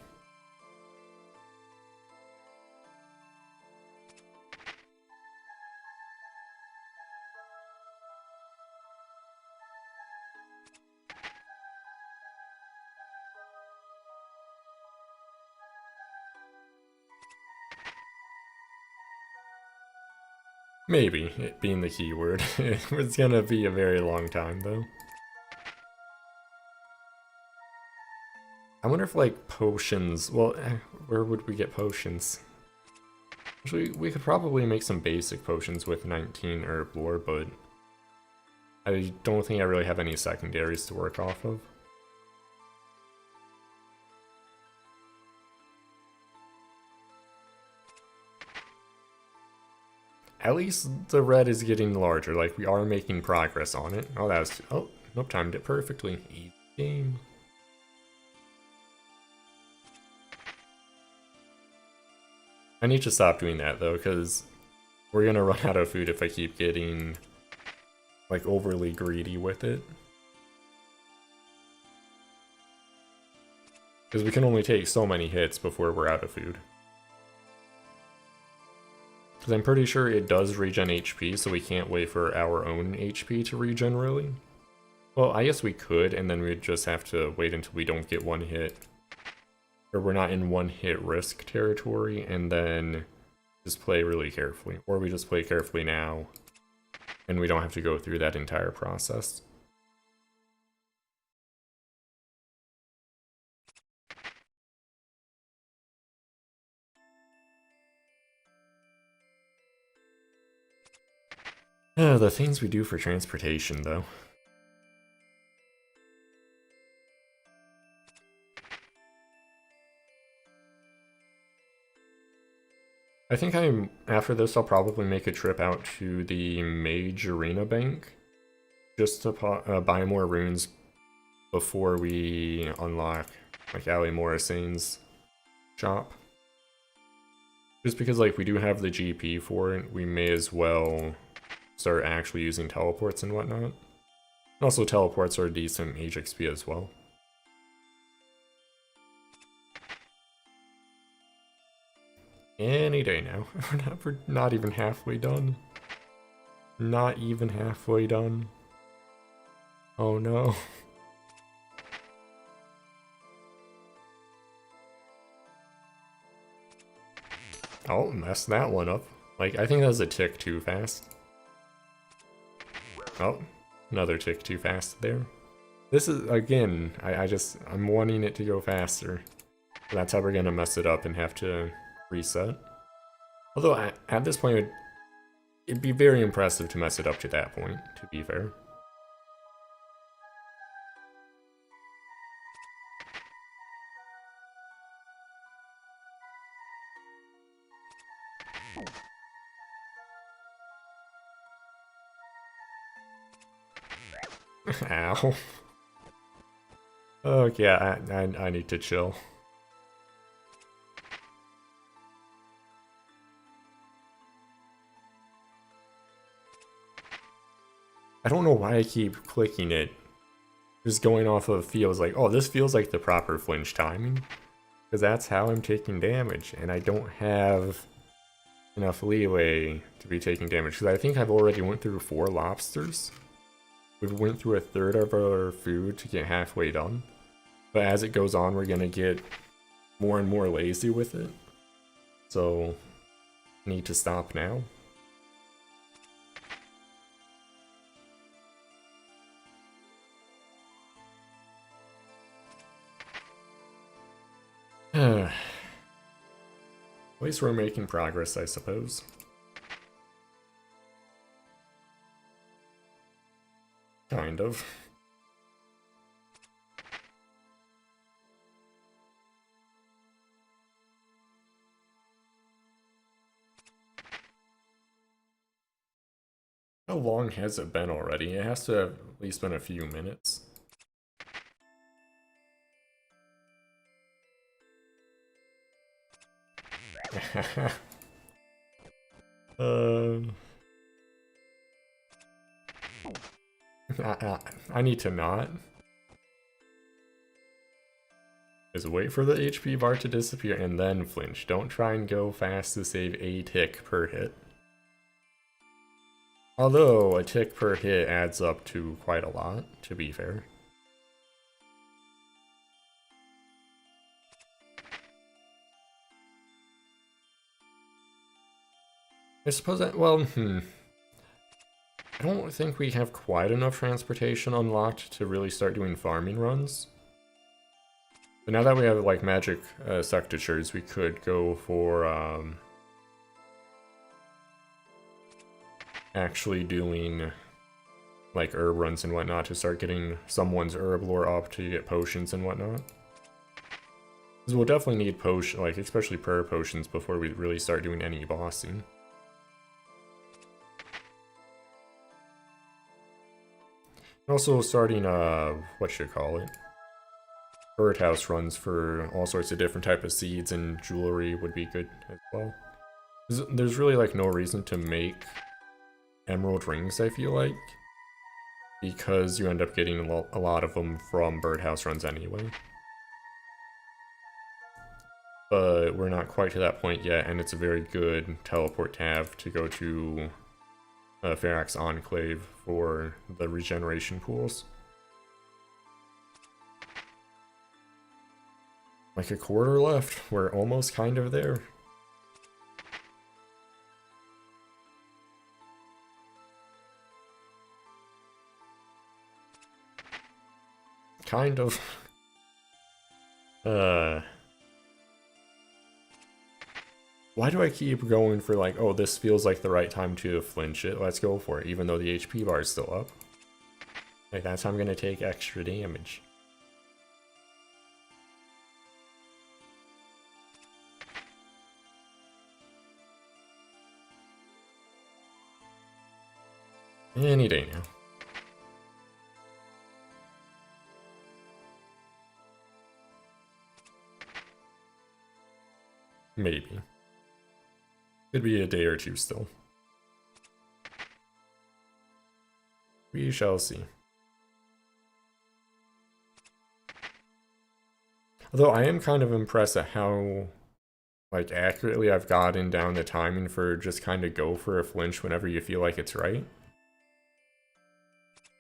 S1: Maybe, it being the keyword. It's gonna be a very long time, though. I wonder if, like, potions... Well, where would we get potions? Actually, we could probably make some basic potions with 19 herb lore, but... I don't think I really have any secondaries to work off of. At least the red is getting larger, like we are making progress on it. Oh, that was... Oh, nope, timed it perfectly. Easy game. I need to stop doing that, though, because we're gonna run out of food if I keep getting, like, overly greedy with it. Because we can only take so many hits before we're out of food. Because I'm pretty sure it does regen HP, so we can't wait for our own HP to regen, really. Well, I guess we could, and then we'd just have to wait until we don't get one hit. Or we're not in one hit risk territory, and then just play really carefully. Or we just play carefully now, and we don't have to go through that entire process. The things we do for transportation, though. I think after this, I'll probably make a trip out to the Mage Arena Bank, just to buy more runes before we unlock, like, Ali Morrisane's shop. Just because, like, we do have the GP for it, we may as well start actually using teleports and whatnot. And also, teleports are decent mage XP as well. Any day now. We're not even halfway done. Not even halfway done. Oh no. Oh, messed that one up. Like, I think that was a tick too fast. Oh, another tick too fast there. This is, again, I'm wanting it to go faster. That's how we're gonna mess it up and have to reset. Although, at this point, it'd be very impressive to mess it up to that point, to be fair. Ow. Oh, yeah, I need to chill. I don't know why I keep clicking it. Just going off of feels like, oh, this feels like the proper flinch timing. Because that's how I'm taking damage, and I don't have enough leeway to be taking damage. Because I think I've already went through 4 lobsters. We went through a third of our food to get halfway done. But as it goes on, we're going to get more and more lazy with it. So, I need to stop now. At least we're making progress, I suppose. Kind of. How long has it been already? It has to have at least been a few minutes. I need to not. Just wait for the HP bar to disappear and then flinch. Don't try and go fast to save a tick per hit. Although, a tick per hit adds up to quite a lot, to be fair. I suppose that, well, I don't think we have quite enough transportation unlocked to really start doing farming runs. But now that we have like magic sectatures, we could go for actually doing like herb runs and whatnot to start getting someone's herb lore up to get potions and whatnot. Because we'll definitely need potion, like especially prayer potions before we really start doing any bossing. Also starting, what you call it? Birdhouse runs for all sorts of different type of seeds and jewelry would be good as well. There's really like no reason to make emerald rings, I feel like, because you end up getting a lot of them from birdhouse runs anyway. But we're not quite to that point yet, and it's a very good teleport to have to go to Pharaoh's Enclave for the regeneration pools. Like a quarter left, we're almost kind of there. Kind of. Why do I keep going for like, oh, this feels like the right time to flinch it, let's go for it, even though the HP bar is still up. Like, that's how I'm gonna take extra damage. Any day now. Maybe. Could be a day or two still. We shall see. Although I am kind of impressed at how like accurately I've gotten down the timing for just kind of go for a flinch whenever you feel like it's right.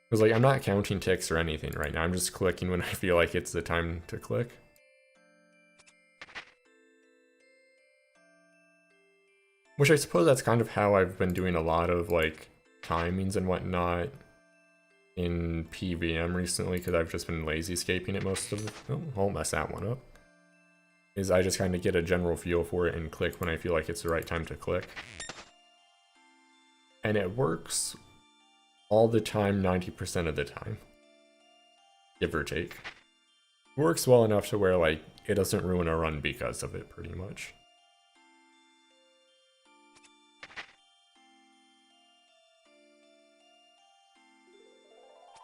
S1: Because like I'm not counting ticks or anything right now, I'm just clicking when I feel like it's the time to click. Which I suppose that's kind of how I've been doing a lot of like timings and whatnot in PVM recently, because I've just been lazy-scaping it most of the... Oh, I'll mess that one up. Is I just kind of get a general feel for it and click when I feel like it's the right time to click. And it works all the time, 90% of the time. Give or take. It works well enough to where like it doesn't ruin a run because of it, pretty much.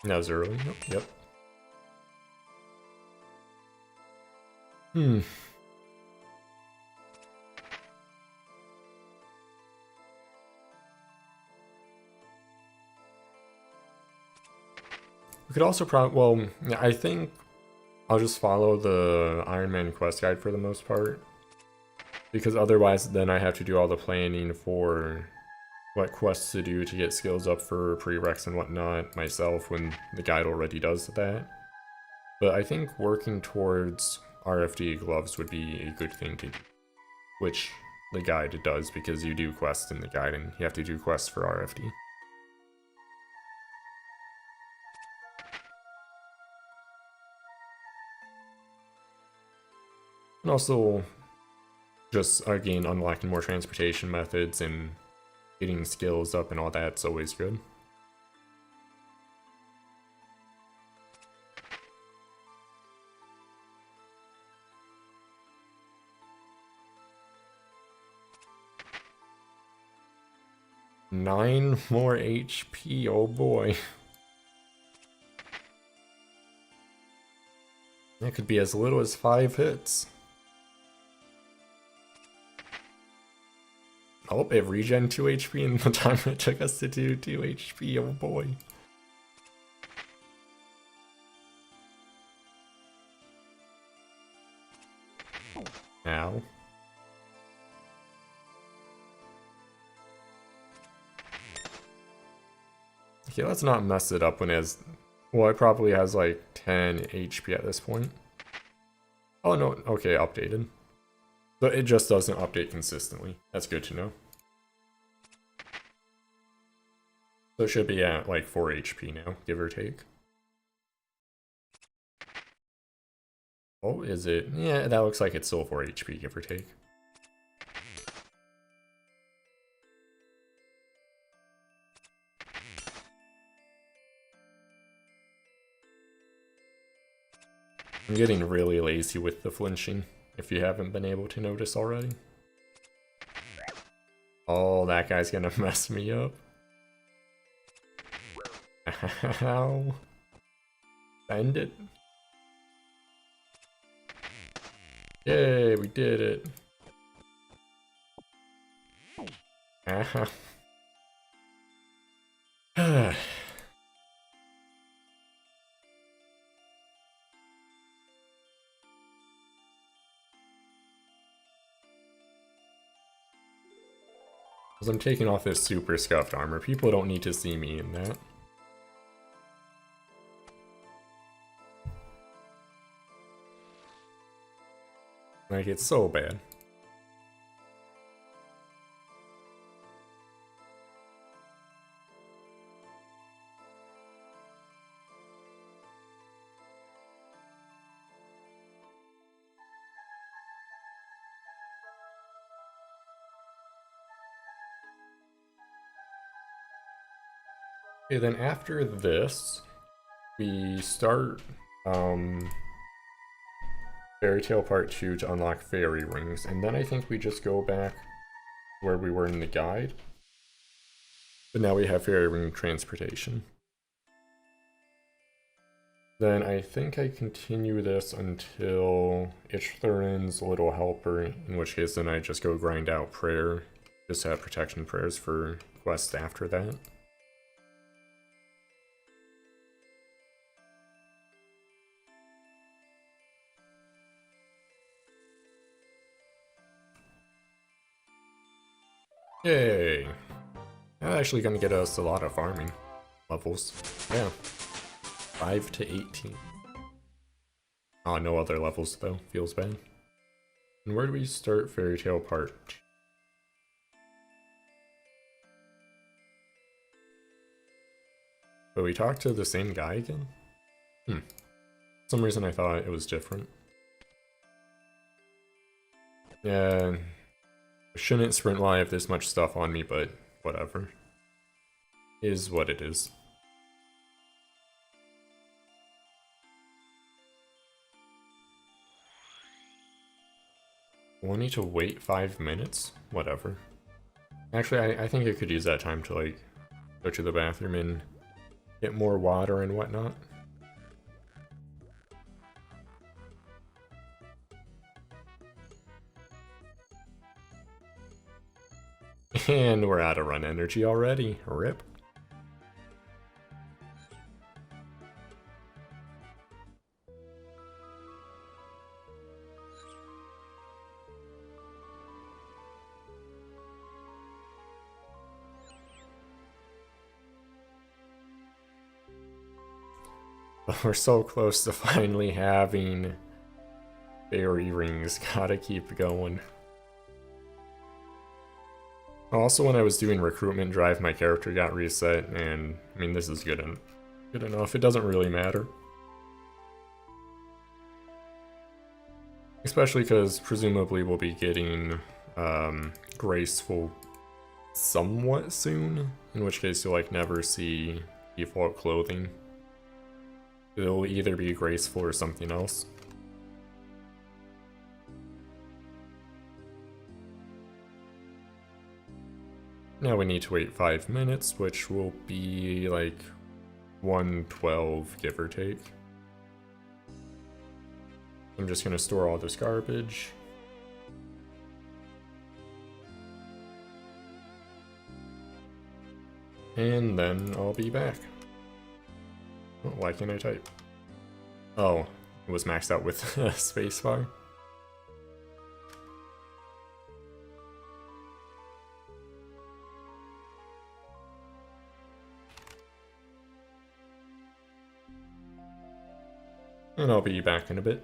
S1: That was early. Oh, yep. We could also well, yeah, I think I'll just follow the Ironman quest guide for the most part. Because otherwise then I have to do all the planning for what quests to do to get skills up for prereqs and whatnot myself when the guide already does that. But I think working towards RFD gloves would be a good thing to do, which the guide does because you do quests in the guide and you have to do quests for RFD. And also just again unlocking more transportation methods and getting skills up and all that's always good. Nine more HP, oh boy. That could be as little as 5 hits. Oh, it regen 2 HP in the time it took us to do 2 HP, oh boy. Ow. Okay, let's not mess it up when it has... Well, it probably has like 10 HP at this point. Oh no, okay, updated. But it just doesn't update consistently. That's good to know. So it should be at like 4 HP now, give or take. Oh, is it? Yeah, that looks like it's still 4 HP, give or take. I'm getting really lazy with the flinching, if you haven't been able to notice already. Oh, that guy's gonna mess me up. Ow. End it. Yay, we did it. Ow. As I'm taking off this super scuffed armor, people don't need to see me in that. Like, it's so bad. Okay, then after this, we start Fairy Tale Part 2 to unlock fairy rings, and then I think we just go back where we were in the guide. But now we have fairy ring transportation. Then I think I continue this until Ichthurin's Little Helper, in which case then I just go grind out prayer, just have protection prayers for quests after that. Yay! That's actually gonna get us a lot of farming levels. Yeah. 5 to 18. Oh, no other levels though. Feels bad. And where do we start Fairy Tale Part 2? But we talked to the same guy again? For some reason I thought it was different. Yeah. I shouldn't sprint while I have this much stuff on me, but whatever. Is what it is. We'll need to wait 5 minutes? Whatever. Actually, I think I could use that time to, like, go to the bathroom and get more water and whatnot. And we're out of run energy already. RIP. We're so close to finally having fairy rings. Gotta keep going. Also, when I was doing recruitment drive, my character got reset, and I mean, this is good enough. It doesn't really matter. Especially because presumably we'll be getting graceful somewhat soon, in which case you'll like never see default clothing. It'll either be graceful or something else. Now we need to wait 5 minutes, which will be like 1:12, give or take. I'm just gonna store all this garbage. And then I'll be back. Oh, why can't I type? Oh, it was maxed out with spacebar. And I'll be back in a bit.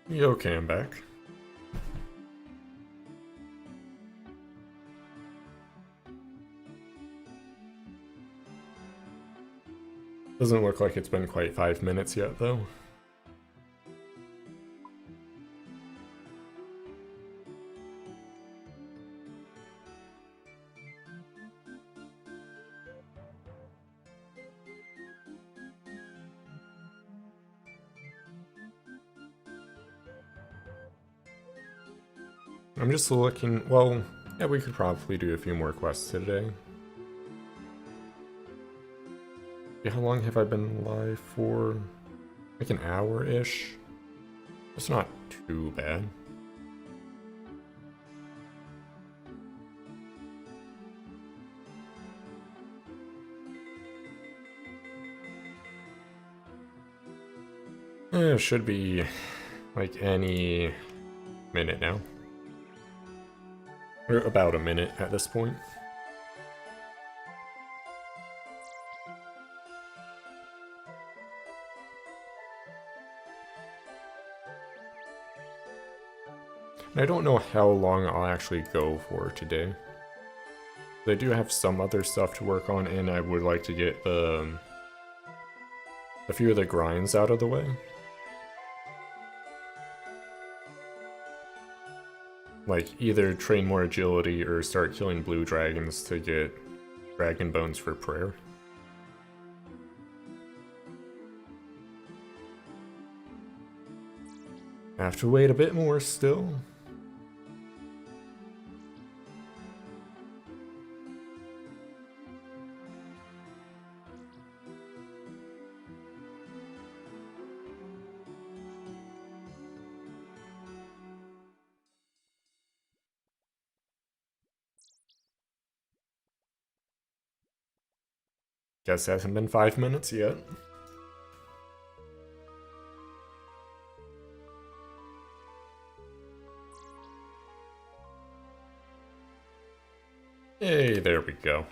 S1: Yeah, okay, I'm back. Doesn't look like it's been quite 5 minutes yet, though. I'm just looking, well, yeah, we could probably do a few more quests today. Yeah, how long have I been live for? Like an hour-ish? It's not too bad. It should be like any minute now. Or about a minute at this point. And I don't know how long I'll actually go for today. I do have some other stuff to work on, and I would like to get a few of the grinds out of the way. Like, either train more agility or start killing blue dragons to get dragon bones for prayer. Have to wait a bit more still. Guess it hasn't been 5 minutes yet. Hey, there we go.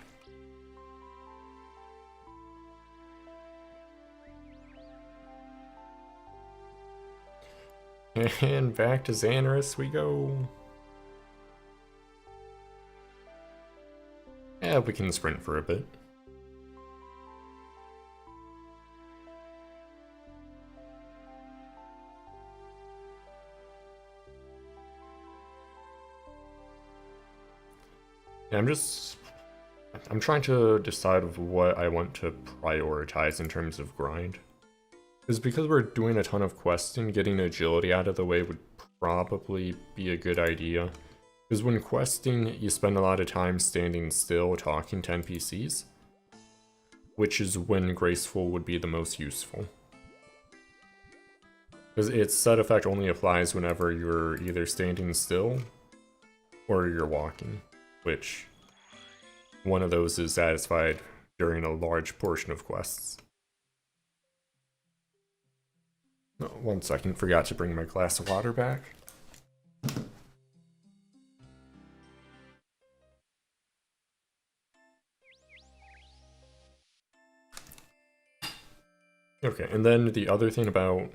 S1: And back to Xanaris we go. Yeah, we can sprint for a bit. Yeah, I'm trying to decide what I want to prioritize in terms of grind. Because we're doing a ton of questing, getting agility out of the way would probably be a good idea. Because when questing, you spend a lot of time standing still talking to NPCs, which is when graceful would be the most useful. Because its set effect only applies whenever you're either standing still or you're walking, which one of those is satisfied during a large portion of quests. Oh, 1 second, forgot to bring my glass of water back. Okay, and then the other thing about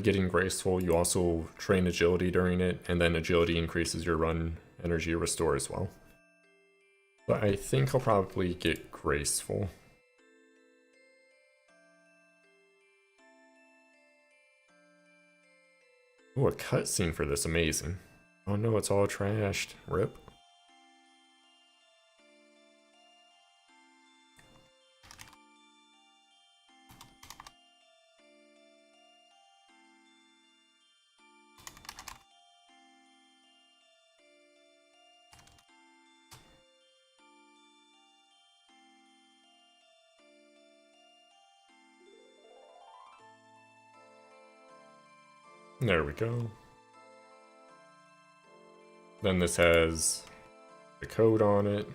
S1: getting graceful, you also train agility during it, and then agility increases your run energy restore as well. But I think I'll probably get graceful. Oh, a cutscene for this, amazing. Oh no, it's all trashed. Rip. There we go. Then this has the code on it.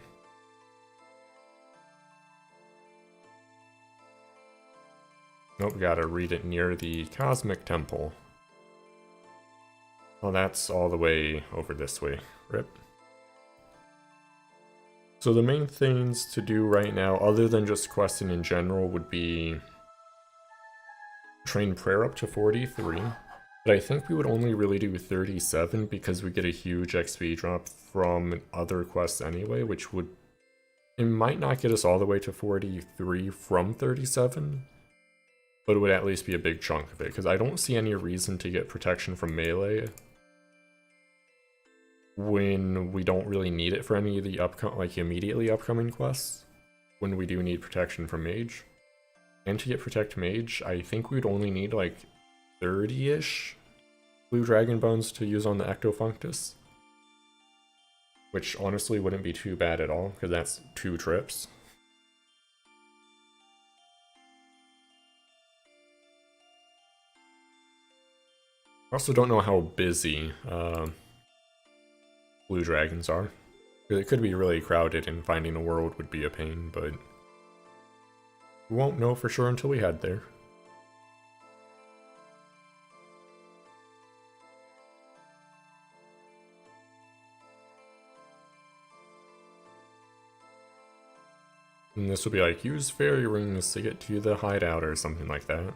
S1: Nope, gotta read it near the Cosmic Temple. Well, that's all the way over this way. Rip. So the main things to do right now, other than just questing in general, would be train prayer up to 43. But I think we would only really do 37 because we get a huge XP drop from other quests anyway, which would... It might not get us all the way to 43 from 37, but it would at least be a big chunk of it, because I don't see any reason to get protection from melee when we don't really need it for any of the immediately upcoming quests, when we do need protection from mage. And to get protect mage, I think we'd only need like 30-ish blue dragon bones to use on the Ectofunctus. Which honestly wouldn't be too bad at all, because that's 2 trips. I also don't know how busy blue dragons are. It could be really crowded and finding a world would be a pain, but we won't know for sure until we head there. And this will be like, use fairy rings to get to the hideout or something like that.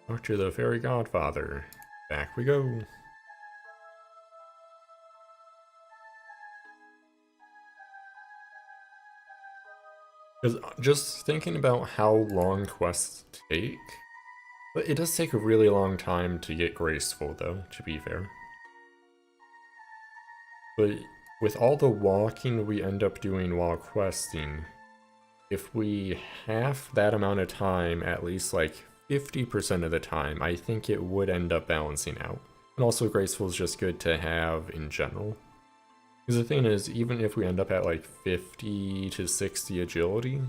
S1: Talk to the fairy godfather. Back we go. Because just thinking about how long quests take, it does take a really long time to get graceful though, to be fair. But with all the walking we end up doing while questing, if we half that amount of time, at least like 50% of the time, I think it would end up balancing out. And also graceful is just good to have in general. Because the thing is, even if we end up at like 50 to 60 agility,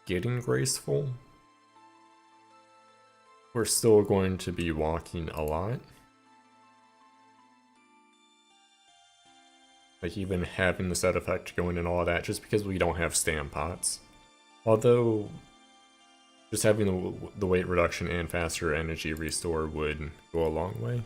S1: getting graceful, we're still going to be walking a lot. Like even having the set effect going and all of that, just because we don't have stam pots. Although, just having the weight reduction and faster energy restore would go a long way.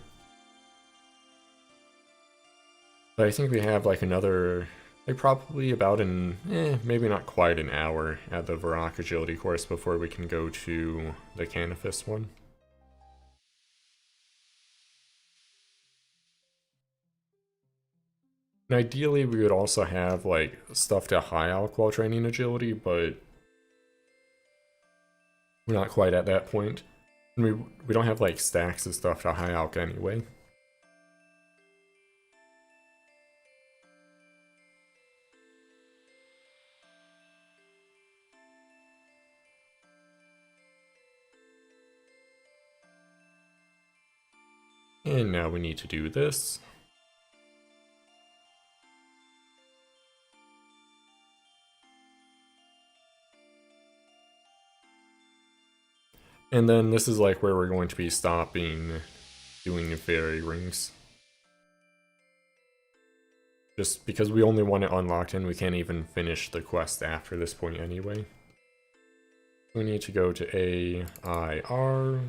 S1: But I think we have like another, like probably about maybe not quite an hour at the Varrock agility course before we can go to the Canifis one. And ideally we would also have like stuff to high alch while training agility, but we're not quite at that point. And we don't have like stacks of stuff to high alch anyway. And now we need to do this. And then this is like where we're going to be stopping doing fairy rings. Just because we only want it unlocked and we can't even finish the quest after this point anyway. We need to go to AIR.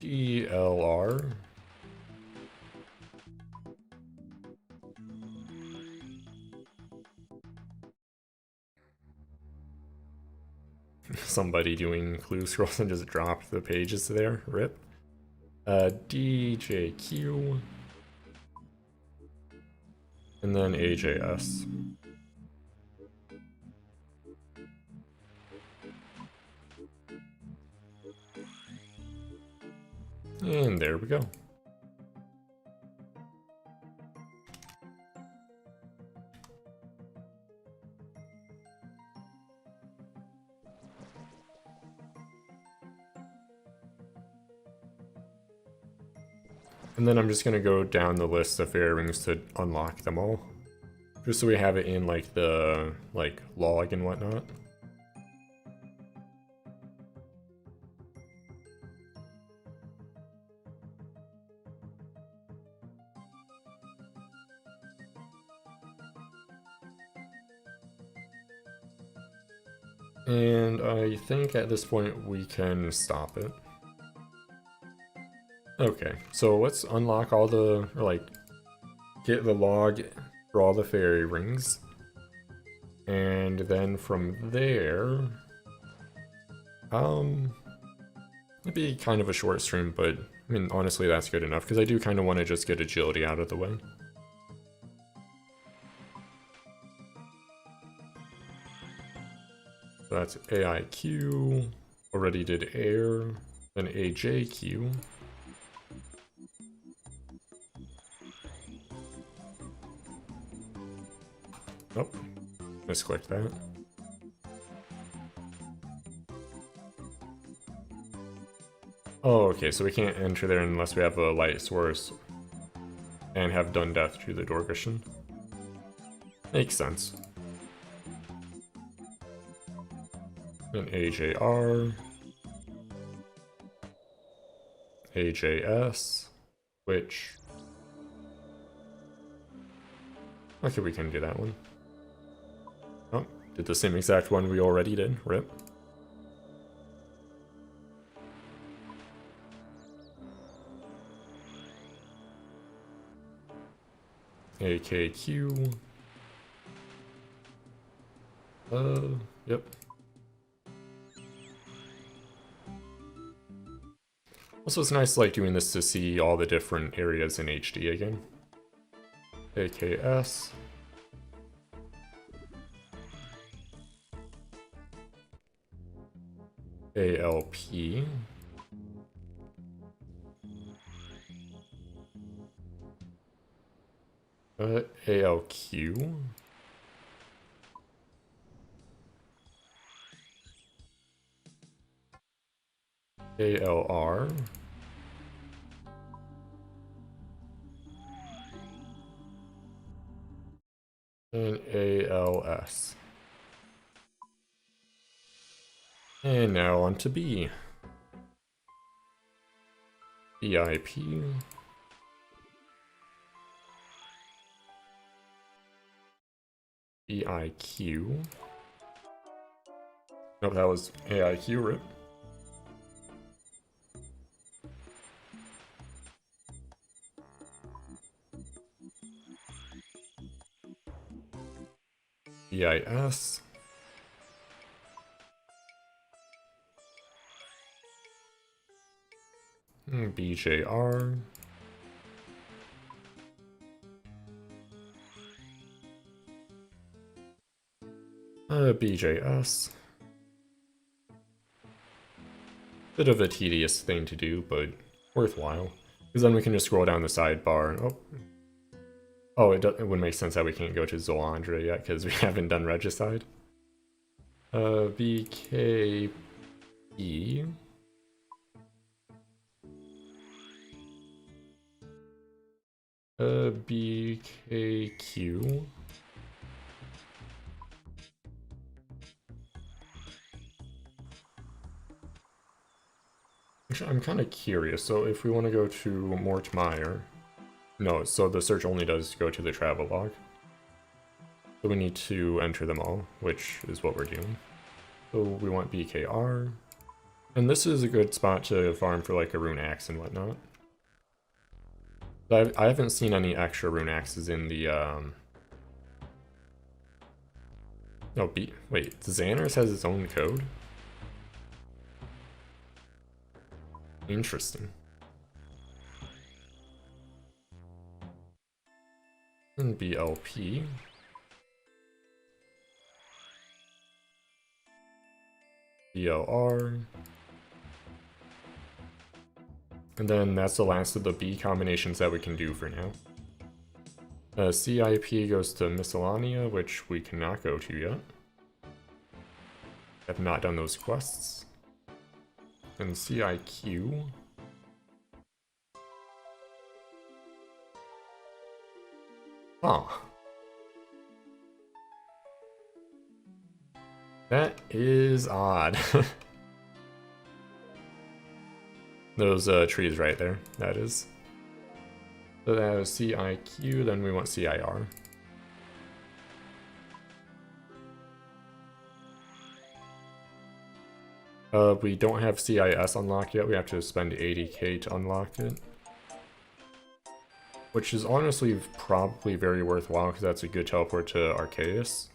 S1: DLR. Somebody doing clue scrolls and just dropped the pages there. Rip. DJQ. And then AJS. And there we go. And then I'm just gonna go down the list of fairy rings to unlock them all. Just so we have it in like the log and whatnot. And I think at this point we can stop it. Okay, so let's unlock all the, or like, get the log for all the fairy rings. And then from there, it'd be kind of a short stream, but I mean, honestly, that's good enough, because I do kind of want to just get agility out of the way. So that's AIQ, already did air, then AJQ. Oh, misclicked that. Oh, okay, so we can't enter there unless we have a light source and have done death to the Dorgushin. Makes sense. Then AJR, AJS, which... Okay, we can do that one. Oh, did the same exact one we already did. Rip. AKQ. Yep. Also, it's nice like doing this to see all the different areas in HD again. AKS. ALP. ALQ. ALR. And ALS. And now on to B. BIP. BIQ. Nope, that was AIQ, rip. BIS. BJR. BJS. Bit of a tedious thing to do, but worthwhile. Because then we can just scroll down the sidebar. Oh, it would make sense that we can't go to Zolandra yet, because we haven't done Regicide. BKE. BKQ. Actually, I'm kind of curious. So if we want to go to Mortmire, no, so the search only does go to the travel log. So we need to enter them all, which is what we're doing. So we want BKR. And this is a good spot to farm for like a rune axe and whatnot. But I haven't seen any extra rune axes in the No, wait, Xanar's has its own code? Interesting. And BLP. BLR. And then that's the last of the B combinations that we can do for now. CIP goes to Miscellanea, which we cannot go to yet. Have not done those quests. And CIQ. Huh. That is odd. Those trees right there, that is. So that is CIQ, then we want CIR. We don't have CIS unlocked yet, we have to spend 80k to unlock it. Which is honestly probably very worthwhile because that's a good teleport to Arceus.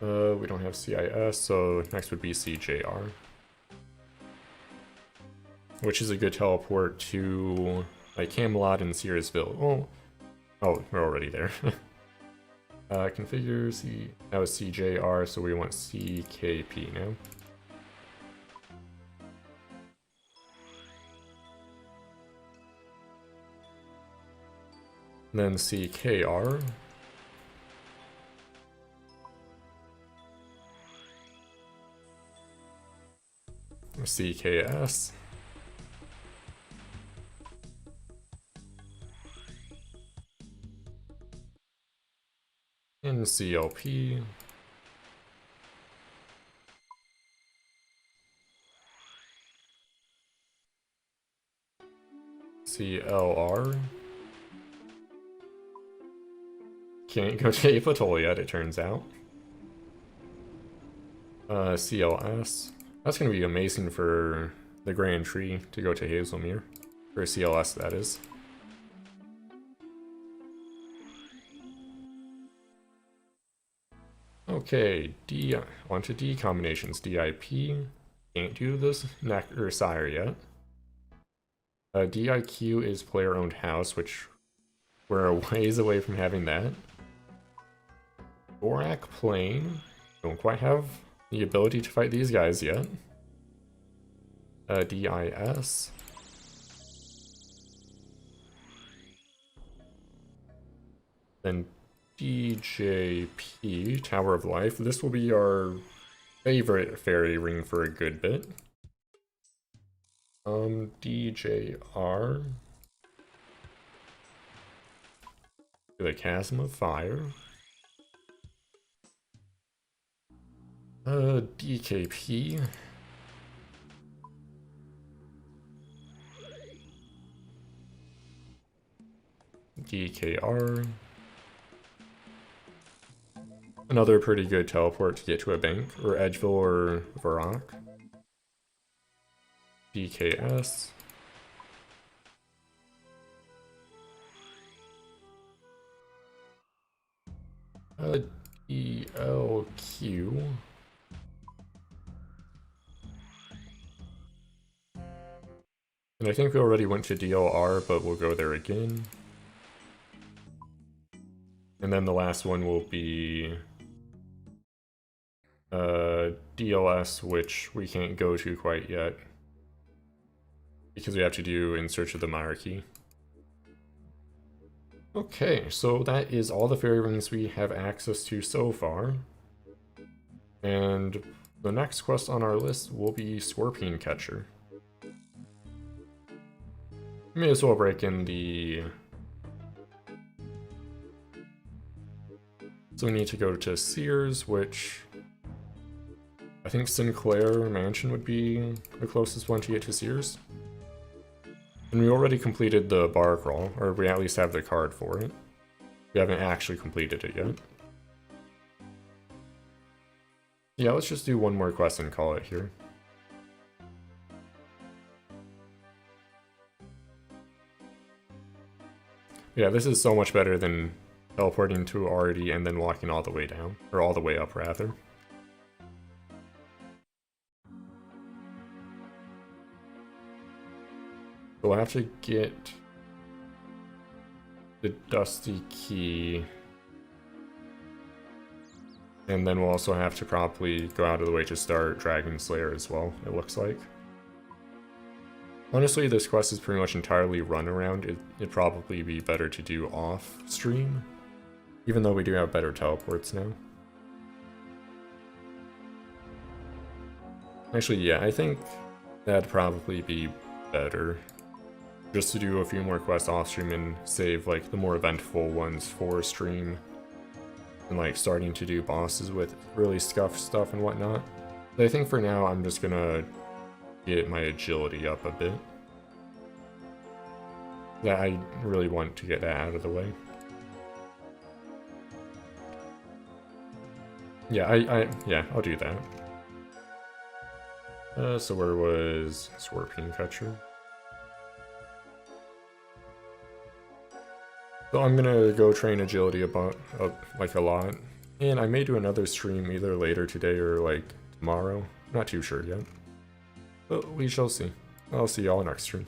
S1: We don't have CIS, so next would be CJR. Which is a good teleport to like Camelot and Searsville. Oh, we're already there. Configure C. That was CJR, so we want CKP now. And then CKR. CKS. And CLP. CLR. Can't go to Apatol yet, it turns out. CLS. That's gonna be amazing for the Grand Tree to go to Hazelmere. For CLS, that is. Okay, onto D combinations. DIP. Can't do this neck or sire yet. DIQ is player-owned house, which we're a ways away from having that. Borak Plane. Don't quite have the ability to fight these guys yet. DIS. Then DJP, Tower of Life. This will be our favorite fairy ring for a good bit. DJR. The Chasm of Fire. DKP. DKR. Another pretty good teleport to get to a bank, or Edgeville or Varrock. DKS. DLQ. And I think we already went to DLR, but we'll go there again. And then the last one will be DLS, which we can't go to quite yet because we have to do In Search of the Monarchy. Okay, so that is all the fairy rings we have access to so far. And the next quest on our list will be Scorpion Catcher. May as well break in the... So we need to go to Sears, which I think Sinclair Mansion would be the closest one to get to Sears. And we already completed the bar crawl, or we at least have the card for it. We haven't actually completed it yet. Yeah, let's just do one more quest and call it here. Yeah, this is so much better than teleporting to Artie and then walking all the way down, or all the way up rather. So we'll have to get the Dusty Key, and then we'll also have to probably go out of the way to start Dragon Slayer as well, it looks like. Honestly, this quest is pretty much entirely run around. It'd probably be better to do off stream, even though we do have better teleports now. Actually, yeah, I think that'd probably be better. Just to do a few more quests off stream and save like the more eventful ones for stream. And like starting to do bosses with really scuffed stuff and whatnot. But I think for now I'm just gonna get my agility up a bit. Yeah, I really want to get that out of the way. Yeah, yeah, I'll do that. So where was Scorpion Catcher? So I'm gonna go train agility like a lot. And I may do another stream either later today or like tomorrow. Not too sure yet. But we shall see. I'll see y'all next stream.